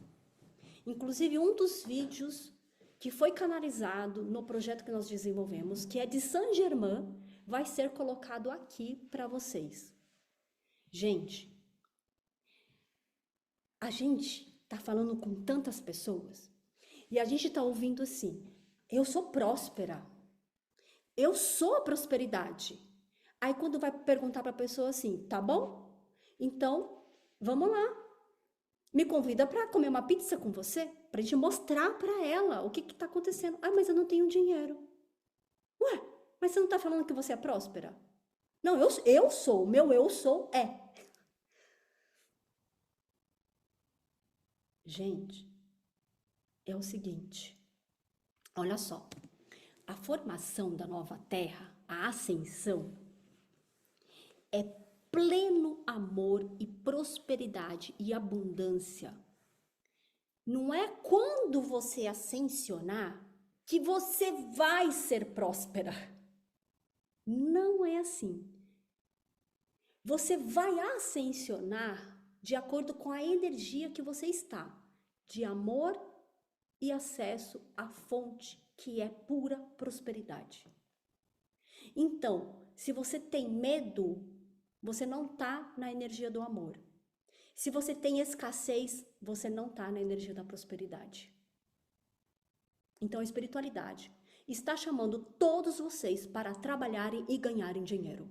Inclusive, um dos vídeos que foi canalizado no projeto que nós desenvolvemos, que é de Saint Germain, vai ser colocado aqui para vocês. Gente, a gente tá falando com tantas pessoas e a gente tá ouvindo assim: eu sou próspera, eu sou a prosperidade. Aí quando vai perguntar para a pessoa assim, tá bom? Então, vamos lá. Me convida para comer uma pizza com você, para a gente mostrar para ela o que está acontecendo. Ah, mas eu não tenho dinheiro. Ué, mas você não está falando que você é próspera? Não, eu sou, meu eu sou é. Gente, é o seguinte, olha só, a formação da nova terra, a ascensão, é pleno amor e prosperidade e abundância. Não é quando você ascensionar que você vai ser próspera. Não é assim. Você vai ascensionar de acordo com a energia que você está, de amor e acesso à fonte, que é pura prosperidade. Então, se você tem medo, você não está na energia do amor. Se você tem escassez, você não está na energia da prosperidade. Então, a espiritualidade está chamando todos vocês para trabalharem e ganharem dinheiro.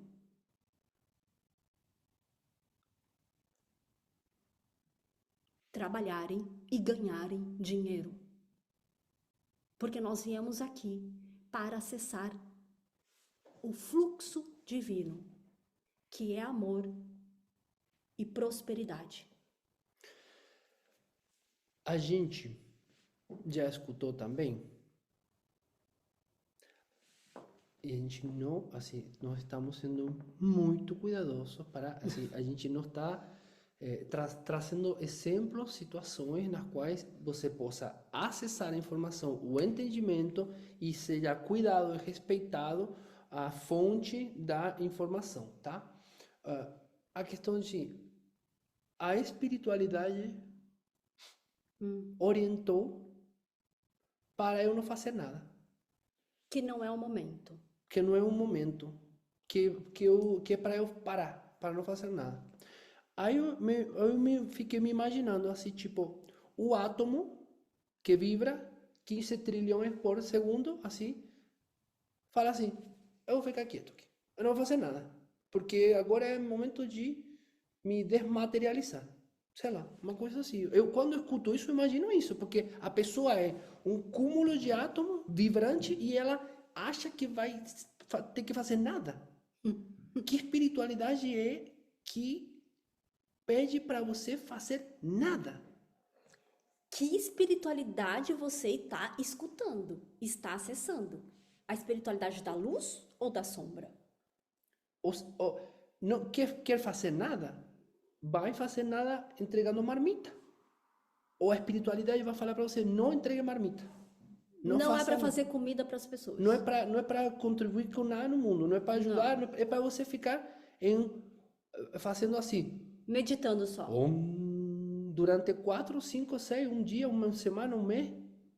Trabalharem e ganharem dinheiro. Porque nós viemos aqui para acessar o fluxo divino, que é amor e prosperidade. A gente já escutou também E a gente não, assim, nós estamos sendo muito cuidadosos para, assim, a gente não está trazendo exemplos, situações nas quais você possa acessar a informação, o entendimento e seja cuidado e respeitado a fonte da informação, tá? A questão de a espiritualidade orientou para eu não fazer nada. Que não é o momento. Que não é um momento, que é para eu parar, para não fazer nada. Aí eu fiquei me imaginando assim, tipo, o átomo que vibra 15 trilhões por segundo, assim, fala assim, eu vou ficar quieto aqui, eu não vou fazer nada, porque agora é momento de me desmaterializar. Sei lá, uma coisa assim. Eu, quando escuto isso, imagino isso, porque a pessoa é um cúmulo de átomos vibrante e ela acha que vai ter que fazer nada. Que espiritualidade é que pede para você fazer nada? Que espiritualidade você está escutando, está acessando? A espiritualidade da luz ou da sombra? Não quer fazer nada? Vai fazer nada entregando marmita. Ou a espiritualidade vai falar para você, não entregue marmita. Não é para fazer comida para as pessoas. Não é para contribuir com nada no mundo, não é para ajudar, não é para você ficar fazendo assim. Meditando só. Durante 4, 5, 6, um dia, uma semana, um mês.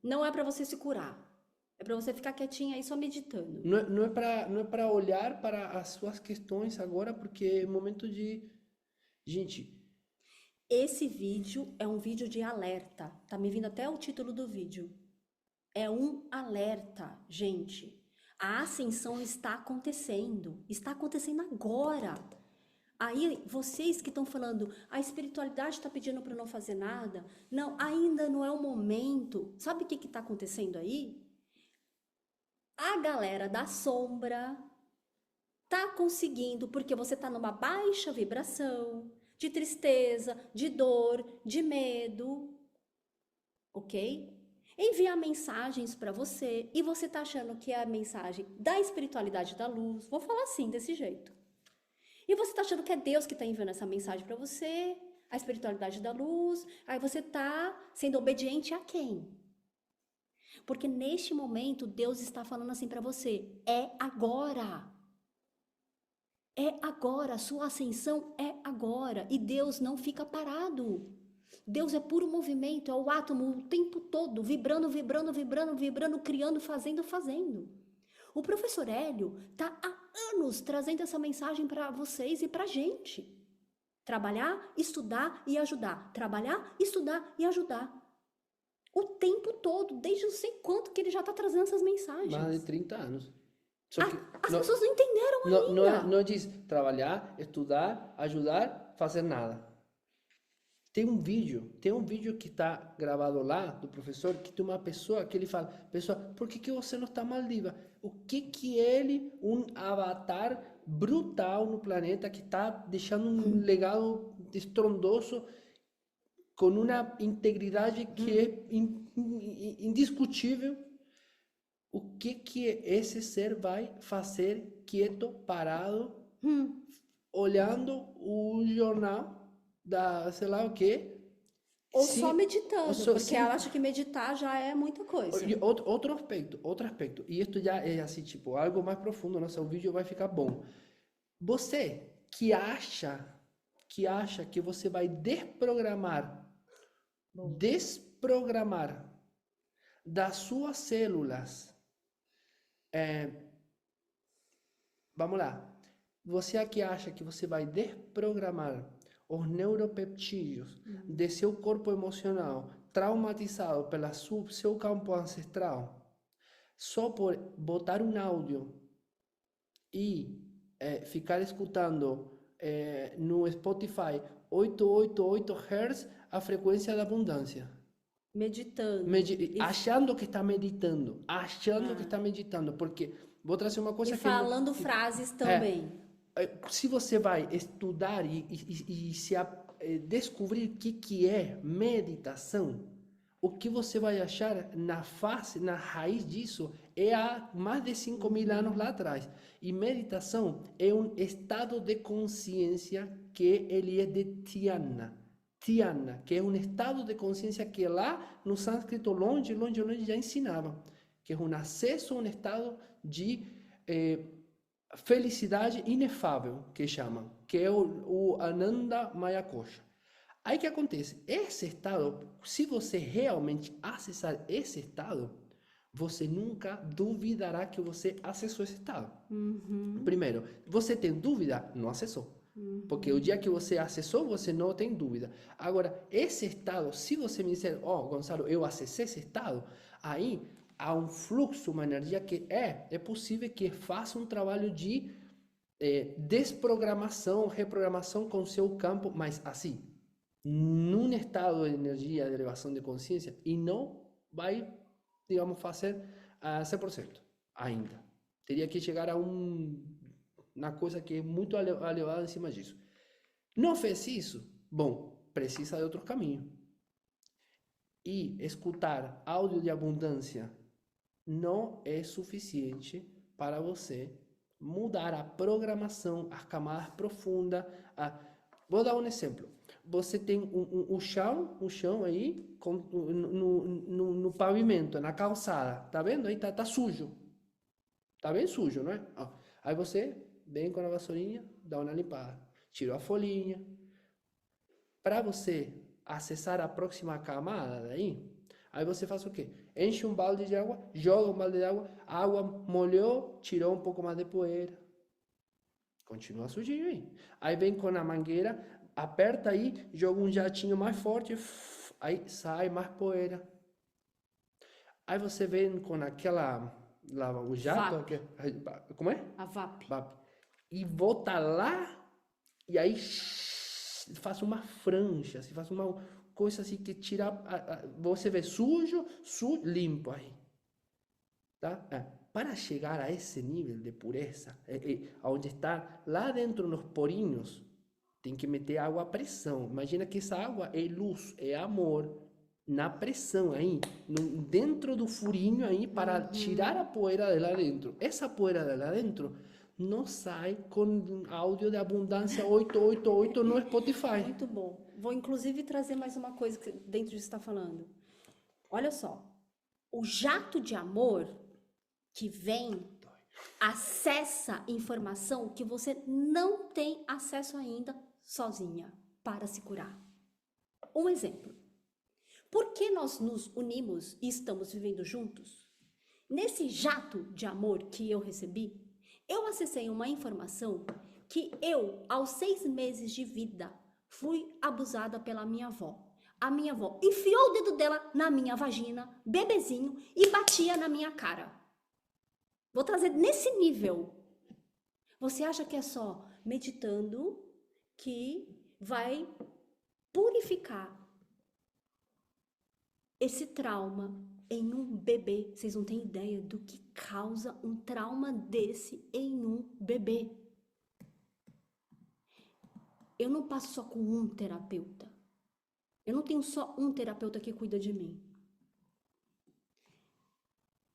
Não é para você se curar. É para você ficar quietinha aí só meditando. Não é para olhar para as suas questões agora, porque é momento de... Gente... Esse vídeo é um vídeo de alerta. Tá me vindo até o título do vídeo. É um alerta, gente. A ascensão está acontecendo. Está acontecendo agora. Aí, vocês que estão falando, a espiritualidade está pedindo para não fazer nada. Não, ainda não é o momento. Sabe o que está acontecendo aí? A galera da sombra tá conseguindo, porque você tá numa baixa vibração, de tristeza, de dor, de medo, ok? Enviar mensagens para você e você tá achando que é a mensagem da espiritualidade da luz, vou falar assim, desse jeito. E você tá achando que é Deus que tá enviando essa mensagem para você, a espiritualidade da luz, aí você tá sendo obediente a quem? Porque neste momento Deus está falando assim para você, é agora. É agora, sua ascensão é agora. E Deus não fica parado. Deus é puro movimento, é o átomo o tempo todo, vibrando, vibrando, vibrando, vibrando, criando, fazendo, fazendo. O professor Hélio está há anos trazendo essa mensagem para vocês e para a gente. Trabalhar, estudar e ajudar. Trabalhar, estudar e ajudar. O tempo todo, desde não sei quanto que ele já está trazendo essas mensagens. Mais de 30 anos. As pessoas não entenderam ainda. Não diz trabalhar, estudar, ajudar, fazer nada. Tem um vídeo que está gravado lá do professor, que tem uma pessoa que ele fala, pessoa, por que você não está Maldiva? O que ele, um avatar brutal no planeta que está deixando um legado estrondoso com uma integridade que é indiscutível. O que esse ser vai fazer quieto, parado, olhando o jornal da, sei lá o quê? Ou só meditando, porque ela acha que meditar já é muita coisa. Outro aspecto, e isto já é assim, tipo, algo mais profundo, nosso vídeo vai ficar bom. Você que acha que você vai desprogramar das suas células. Vamos lá. Você que acha que você vai desprogramar os neuropeptídeos de seu corpo emocional traumatizado pelo seu campo ancestral, só por botar um áudio e ficar escutando no Spotify 888 Hz a frequência da abundância. Meditando. Achando que está meditando. Porque vou trazer uma coisa e falando frases também. Se você vai estudar e descobrir o que é meditação, o que você vai achar na raiz disso é há mais de 5.000 anos lá atrás. E meditação é um estado de consciência que ele é de dhyana. Dhyana, que é um estado de consciência que lá no sânscrito longe já ensinava, que é um acesso a um estado de felicidade inefável, que chamam, que é o Ananda Maya Kosha. Aí que acontece? Esse estado, se você realmente acessar esse estado, você nunca duvidará que você acessou esse estado. Primeiro, você tem dúvida? Não acessou. Porque o dia que você acessou, você não tem dúvida. Agora, esse estado, se você me disser, Gonçalo, eu acessei esse estado, aí há um fluxo, uma energia que é possível que faça um trabalho de desprogramação, reprogramação com o seu campo, mas assim, num estado de energia, de elevação de consciência, e não vai, digamos, fazer 100% ainda. Teria que chegar a uma coisa que é muito elevada em cima disso. Não fez isso? Bom, precisa de outro caminho. E escutar áudio de abundância não é suficiente para você mudar a programação, as camadas profundas. Vou dar um exemplo. Você tem um chão aí no pavimento, na calçada. Tá vendo? Aí tá sujo. Tá bem sujo, não é? Aí você vem com a vassourinha, dá uma limpada. Tira a folhinha. Para você acessar a próxima camada daí, aí você faz o quê? Enche um balde de água, joga um balde de água, a água molhou, tirou um pouco mais de poeira. Continua sujinho aí. Aí vem com a mangueira, aperta aí, joga um jatinho mais forte, aí sai mais poeira. Aí você vem com aquela, o jato, como é? A VAP. E volta lá, e aí faz uma franja, assim, faz uma coisa assim que tira, você vê sujo, limpo aí. Tá? Para chegar a esse nível de pureza, onde está lá dentro nos porinhos, tem que meter água à pressão. Imagina que essa água é luz, é amor, na pressão aí, dentro do furinho aí, para tirar a poeira de lá dentro. Essa poeira de lá dentro não sai com áudio de abundância 888 no Spotify. Muito bom. Vou inclusive trazer mais uma coisa que dentro disso está falando. Olha só, o jato de amor que vem acessa informação que você não tem acesso ainda sozinha para se curar. Um exemplo. Por que nós nos unimos e estamos vivendo juntos? Nesse jato de amor que eu recebi, eu acessei uma informação que eu, aos 6 meses de vida, fui abusada pela minha avó. A minha avó enfiou o dedo dela na minha vagina, bebezinho, e batia na minha cara. Vou trazer nesse nível. Você acha que é só meditando que vai purificar esse trauma em um bebê? Vocês não têm ideia do que causa um trauma desse em um bebê. Eu não passo só com um terapeuta. Eu não tenho só um terapeuta que cuida de mim.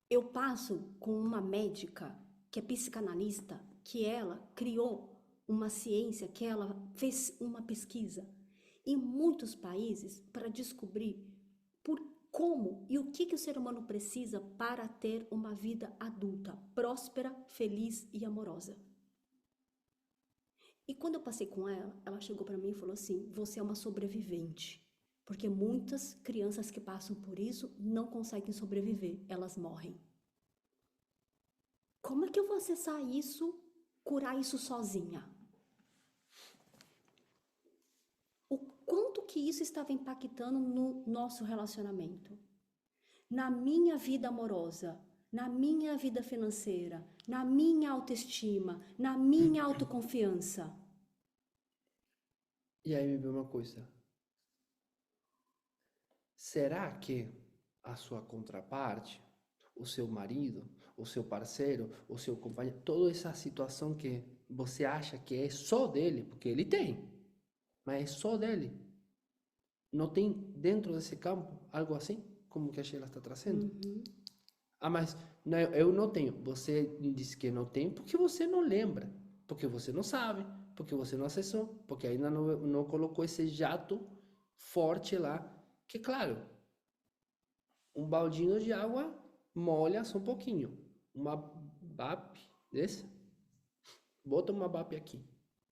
Eu passo com uma médica que é psicanalista, que ela criou uma ciência, que ela fez uma pesquisa em muitos países para descobrir como e o que o ser humano precisa para ter uma vida adulta, próspera, feliz e amorosa. E quando eu passei com ela, ela chegou para mim e falou assim: você é uma sobrevivente. Porque muitas crianças que passam por isso não conseguem sobreviver, elas morrem. Como é que eu vou acessar isso, curar isso sozinha? O quanto que isso estava impactando no nosso relacionamento, na minha vida amorosa, na minha vida financeira, na minha autoestima, na minha autoconfiança. E aí me vê uma coisa. Será que a sua contraparte, o seu marido, o seu parceiro, o seu companheiro, toda essa situação que você acha que é só dele, porque ele tem, mas é só dele, não tem dentro desse campo algo assim? como que a Sheila está trazendo. Uhum. Ah, mas eu não tenho. Você disse que não tem porque você não lembra, porque você não sabe, porque você não acessou, porque ainda não colocou esse jato forte lá. Que, claro, um baldinho de água molha só um pouquinho. Uma BAP desse, bota uma BAP aqui.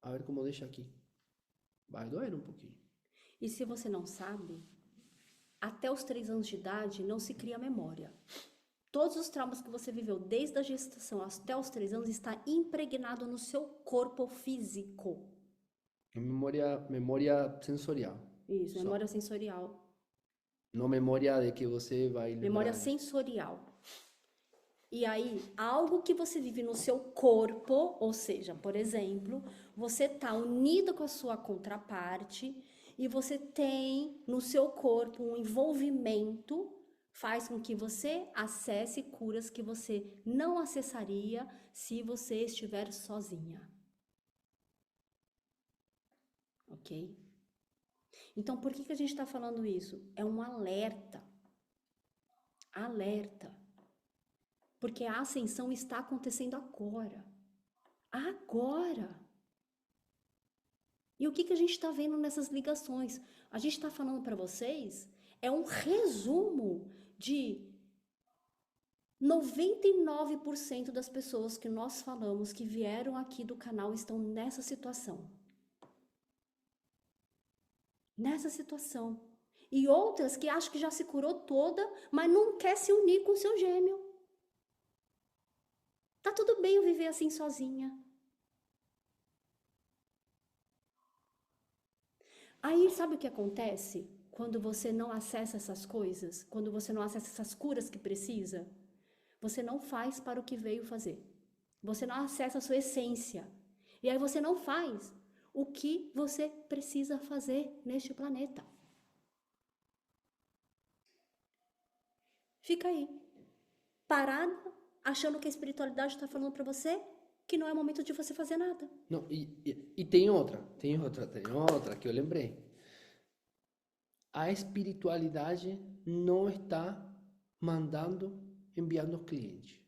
A ver como deixa aqui. Vai doer um pouquinho. E se você não sabe, até os 3 anos de idade não se cria memória. Todos os traumas que você viveu desde a gestação até os 3 anos está impregnado no seu corpo físico. Memória sensorial. Isso, Só. memória sensorial. Não memória de que você vai lembrar. Memória sensorial. E aí, algo que você vive no seu corpo, ou seja, por exemplo, você está unido com a sua contraparte e você tem no seu corpo um envolvimento, faz com que você acesse curas que você não acessaria se você estiver sozinha. Ok? Então, por que a gente está falando isso? É um alerta. Alerta. Porque a ascensão está acontecendo agora. Agora. E o que a gente está vendo nessas ligações? A gente está falando para vocês, é um resumo de 99% das pessoas que nós falamos que vieram aqui do canal estão nessa situação. Nessa situação. E outras que acham que já se curou toda, mas não quer se unir com o seu gêmeo. Tá tudo bem eu viver assim sozinha. Aí, sabe o que acontece? Quando você não acessa essas coisas, quando você não acessa essas curas que precisa, você não faz para o que veio fazer. Você não acessa a sua essência. E aí você não faz o que você precisa fazer neste planeta. Fica aí, parada, achando que a espiritualidade está falando para você que não é momento de você fazer nada. Não, e tem outra que eu lembrei. A espiritualidade não está enviando cliente.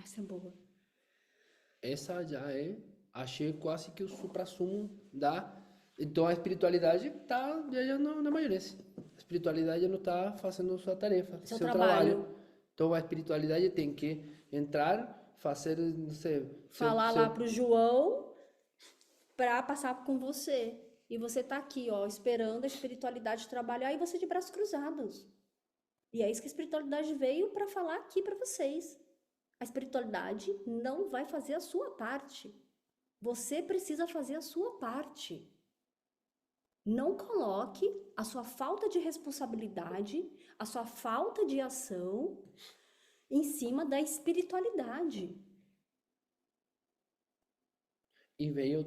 Essa é boa. Essa já achei quase que o suprassumo da... Então a espiritualidade está viajando na maionese. A espiritualidade não está fazendo sua tarefa, seu trabalho. Então a espiritualidade tem que entrar, fazer, não sei... Falar lá pro João para passar com você. E você tá aqui, ó, esperando a espiritualidade trabalhar e você de braços cruzados. E é isso que a espiritualidade veio para falar aqui para vocês. A espiritualidade não vai fazer a sua parte. Você precisa fazer a sua parte. Não coloque a sua falta de responsabilidade, a sua falta de ação em cima da espiritualidade. E me veio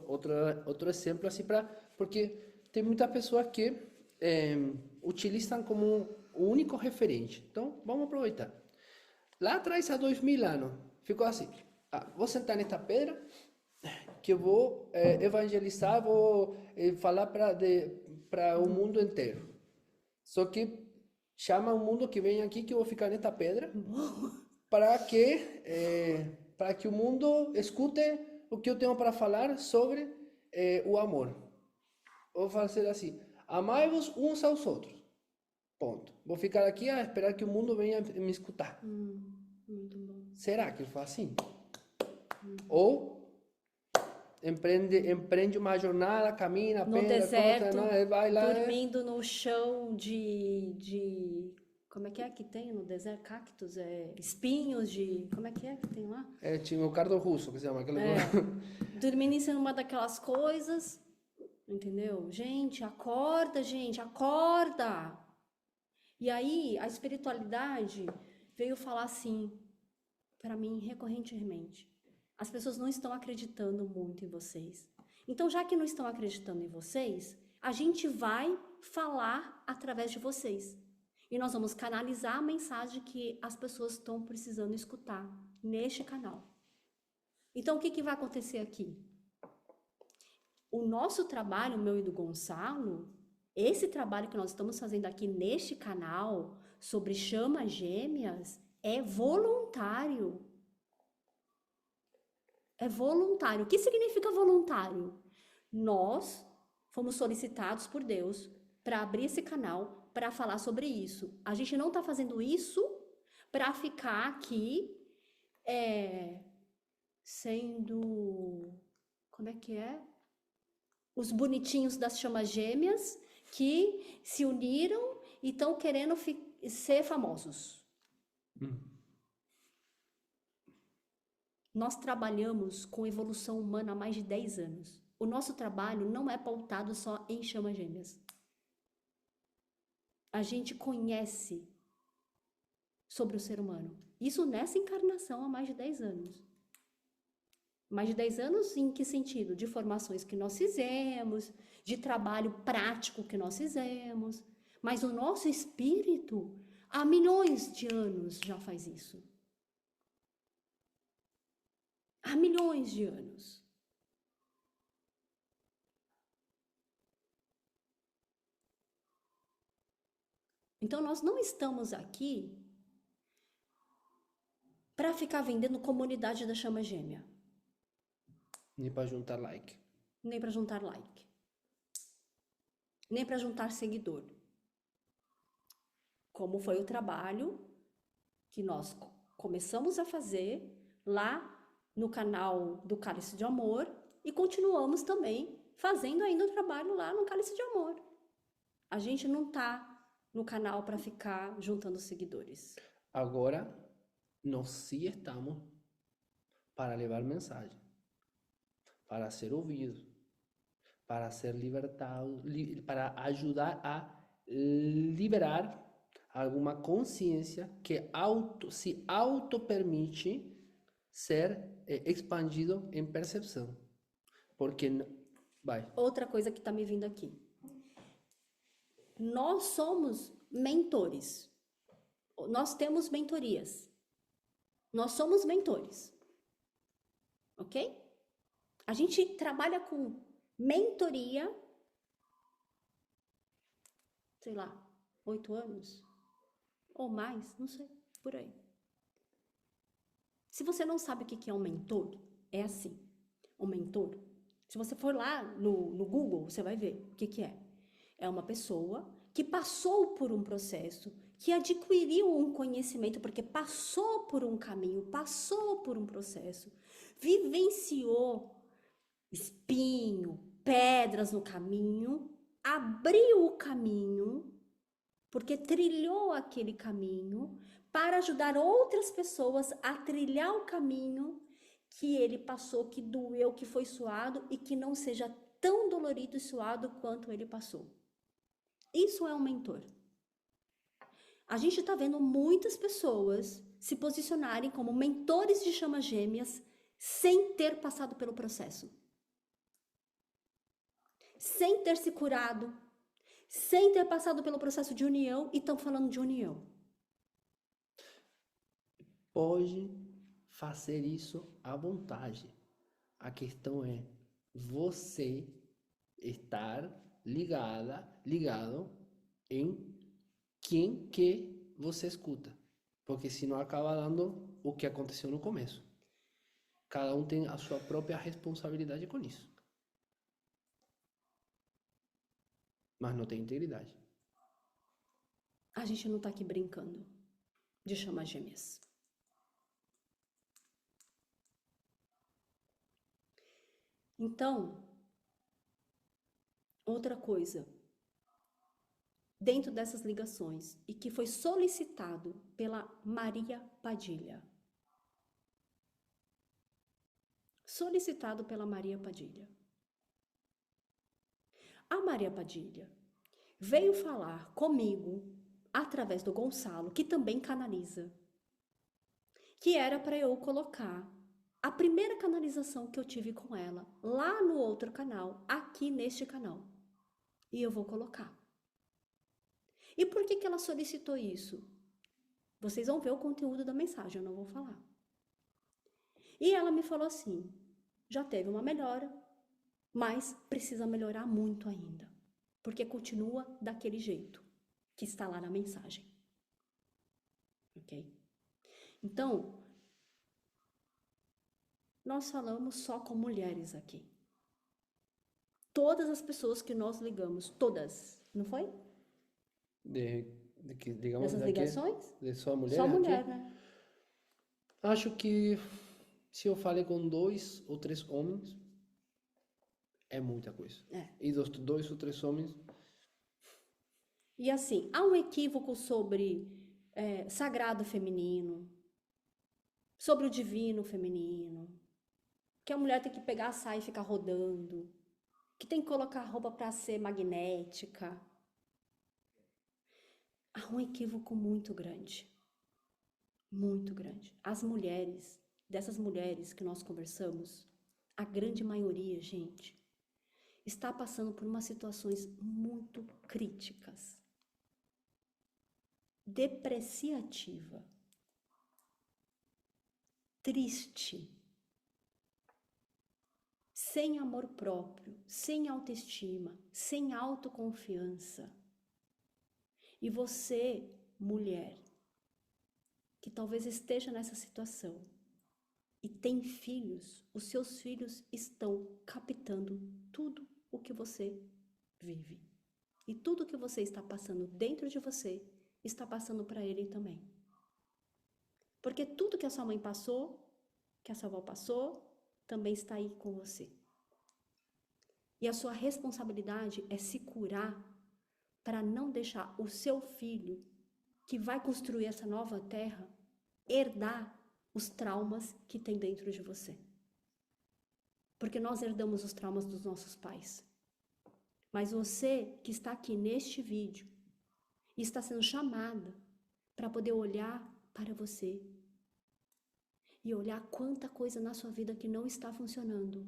outro exemplo assim porque tem muita pessoa que utilizam como o único referente. Então, vamos aproveitar. Lá atrás, há 2000 anos, ficou assim: vou sentar nesta pedra que eu vou evangelizar, vou falar para o mundo inteiro. Só que chama o mundo que vem aqui que eu vou ficar nesta pedra para que o mundo escute o que eu tenho para falar sobre o amor. Vou fazer assim: amai-vos uns aos outros. Ponto. Vou ficar aqui a esperar que o mundo venha me escutar. Muito bom. Será que foi assim? Ou empreende uma jornada, camina, no pedra, deserto, vai lá, dormindo no chão de como é que tem no deserto? Cactos, espinhos de... Como é que tem lá? tinha o cardo russo, que se chama. Dormindo em cima daquelas coisas, entendeu? Gente, acorda! E aí, a espiritualidade veio falar assim, para mim, recorrentemente. As pessoas não estão acreditando muito em vocês. Então, já que não estão acreditando em vocês, a gente vai falar através de vocês. E nós vamos canalizar a mensagem que as pessoas estão precisando escutar neste canal. Então, o que vai acontecer aqui? O nosso trabalho, o meu e do Gonçalo, Esse trabalho que nós estamos fazendo aqui neste canal sobre chamas gêmeas é voluntário. É voluntário. O que significa voluntário? Nós fomos solicitados por Deus para abrir esse canal para falar sobre isso. A gente não está fazendo isso para ficar aqui sendo... Como é que é? Os bonitinhos das chamas gêmeas que se uniram e estão querendo ser famosos. Nós trabalhamos com evolução humana há mais de 10 anos. O nosso trabalho não é pautado só em chamas gêmeas. A gente conhece sobre o ser humano. Isso nessa encarnação há mais de 10 anos. Mais de 10 anos em que sentido? De formações que nós fizemos, de trabalho prático que nós fizemos. Mas o nosso espírito, há milhões de anos já faz isso. Há milhões de anos. Então, nós não estamos aqui para ficar vendendo comunidade da chama gêmea. Nem para juntar like. Nem para juntar like. Nem para juntar seguidor. Como foi o trabalho que nós começamos a fazer lá no canal do Cálice de Amor e continuamos também fazendo ainda o trabalho lá no Cálice de Amor. A gente não tá no canal para ficar juntando seguidores. Agora, nós sim estamos para levar mensagem, para ser ouvido, para ser libertado, para ajudar a liberar alguma consciência que se auto-permite ser expandido em percepção. Porque, vai. Outra coisa que está me vindo aqui. Nós somos mentores. Nós temos mentorias. Nós somos mentores. Ok? A gente trabalha com mentoria, sei lá, 8 anos ou mais, não sei, por aí. Se você não sabe o que é um mentor, é assim. Um mentor, se você for lá no Google, você vai ver o que é. É uma pessoa que passou por um processo, que adquiriu um conhecimento, porque passou por um caminho, passou por um processo, vivenciou espinho, pedras no caminho, abriu o caminho, porque trilhou aquele caminho para ajudar outras pessoas a trilhar o caminho que ele passou, que doeu, que foi suado e que não seja tão dolorido e suado quanto ele passou. Isso é um mentor. A gente está vendo muitas pessoas se posicionarem como mentores de chamas gêmeas sem ter passado pelo processo. Sem ter se curado, sem ter passado pelo processo de união e estão falando de união. Pode fazer isso à vontade. A questão é você estar ligado em quem que você escuta. Porque senão acaba dando o que aconteceu no começo. Cada um tem a sua própria responsabilidade com isso. Mas não tem integridade. A gente não está aqui brincando de chamas gêmeas. Então, outra coisa, dentro dessas ligações, e que foi solicitado pela Maria Padilha. Solicitado pela Maria Padilha. A Maria Padilha veio falar comigo através do Gonçalo, que também canaliza, que era para eu colocar a primeira canalização que eu tive com ela lá no outro canal, aqui neste canal. E eu vou colocar. E por que ela solicitou isso? Vocês vão ver o conteúdo da mensagem, eu não vou falar. E ela me falou assim, já teve uma melhora, mas precisa melhorar muito ainda. porque continua daquele jeito que está lá na mensagem. Ok? Então, nós falamos só com mulheres aqui. Todas as pessoas que nós ligamos, todas, não foi? Digamos, Nessas daqui, ligações? de só mulheres Só aqui. mulher, né? Acho que se eu falei com 2 ou 3 homens, é muita coisa. É. E dos 2 ou 3 homens, E assim, há um equívoco sobre sagrado feminino, sobre o divino feminino, que a mulher tem que pegar a saia e ficar rodando, que tem que colocar a roupa para ser magnética. Há um equívoco muito grande. Muito grande. As mulheres, dessas mulheres que nós conversamos, a grande maioria, gente, está passando por umas situações muito críticas. Depreciativa. Triste. Sem amor próprio, sem autoestima, sem autoconfiança. E você, mulher, que talvez esteja nessa situação e tem filhos, os seus filhos estão captando tudo o que você vive. E tudo que você está passando dentro de você está passando para ele também. Porque tudo que a sua mãe passou, que a sua avó passou, também está aí com você. E a sua responsabilidade é se curar para não deixar o seu filho, que vai construir essa nova terra, herdar os traumas que tem dentro de você. Porque nós herdamos os traumas dos nossos pais. Mas você que está aqui neste vídeo e está sendo chamada para poder olhar para você e olhar quanta coisa na sua vida que não está funcionando,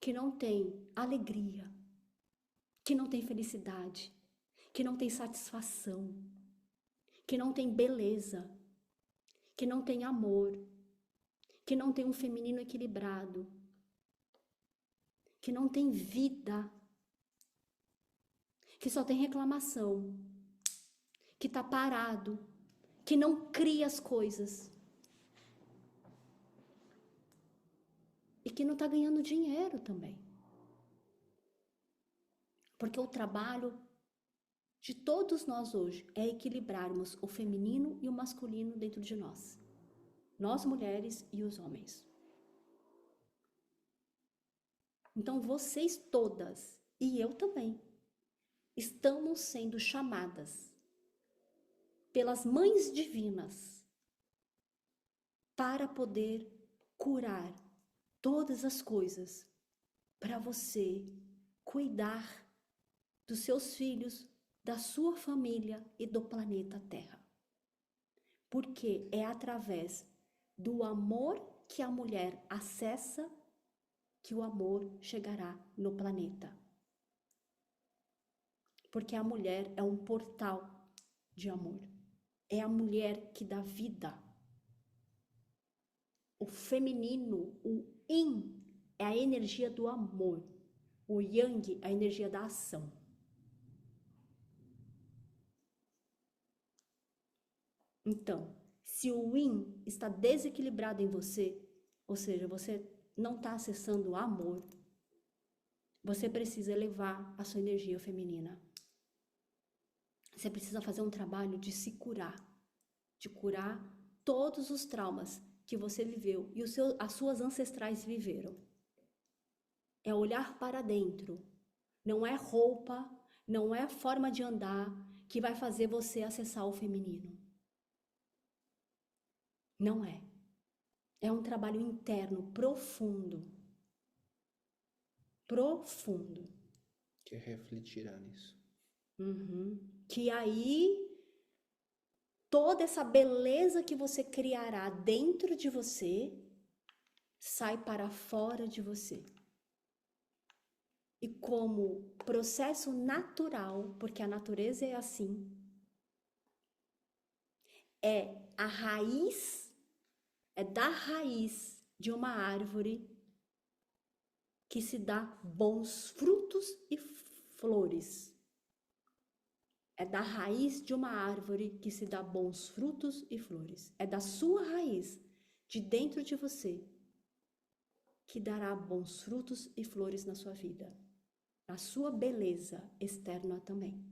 que não tem alegria, que não tem felicidade, que não tem satisfação, que não tem beleza, que não tem amor, que não tem um feminino equilibrado, que não tem vida, que só tem reclamação, que está parado, que não cria as coisas e que não está ganhando dinheiro também. Porque o trabalho de todos nós hoje é equilibrarmos o feminino e o masculino dentro de nós. Nós mulheres e os homens. Então vocês todas, e eu também, estamos sendo chamadas pelas mães divinas para poder curar todas as coisas, para você cuidar dos seus filhos, da sua família e do planeta Terra. Porque é através do amor que a mulher acessa que o amor chegará no planeta. Porque a mulher é um portal de amor. É a mulher que dá vida. O feminino, o yin, é a energia do amor. O yang é a energia da ação. Então, se o yin está desequilibrado em você, ou seja, você não está acessando o amor, você precisa elevar a sua energia feminina. Você precisa fazer um trabalho de se curar, de curar todos os traumas que você viveu e as suas ancestrais viveram. É olhar para dentro. Não é roupa, não é forma de andar que vai fazer você acessar o feminino. Não é. É um trabalho interno, profundo. Profundo. que refletirá nisso. Que aí toda essa beleza que você criará dentro de você sai para fora de você. E como processo natural, porque a natureza é assim, é a raiz, é da raiz de uma árvore que se dá bons frutos e flores. É da raiz de uma árvore que se dá bons frutos e flores. É da sua raiz, de dentro de você, que dará bons frutos e flores na sua vida. Na sua beleza externa também.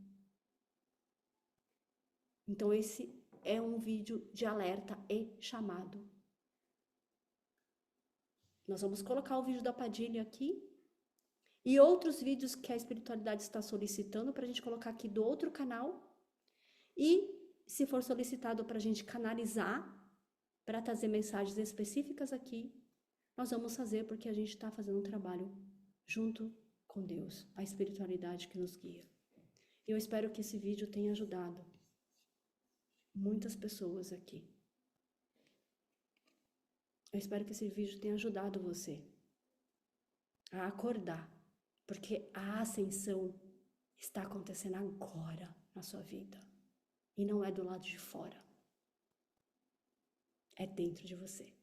Então esse é um vídeo de alerta e chamado. Nós vamos colocar o vídeo da Padilha aqui e outros vídeos que a espiritualidade está solicitando para a gente colocar aqui do outro canal. E se for solicitado para a gente canalizar, para trazer mensagens específicas aqui, nós vamos fazer porque a gente está fazendo um trabalho junto com Deus, a espiritualidade que nos guia. Eu espero que esse vídeo tenha ajudado muitas pessoas aqui. Eu espero que esse vídeo tenha ajudado você a acordar, porque a ascensão está acontecendo agora na sua vida. E não é do lado de fora. É dentro de você.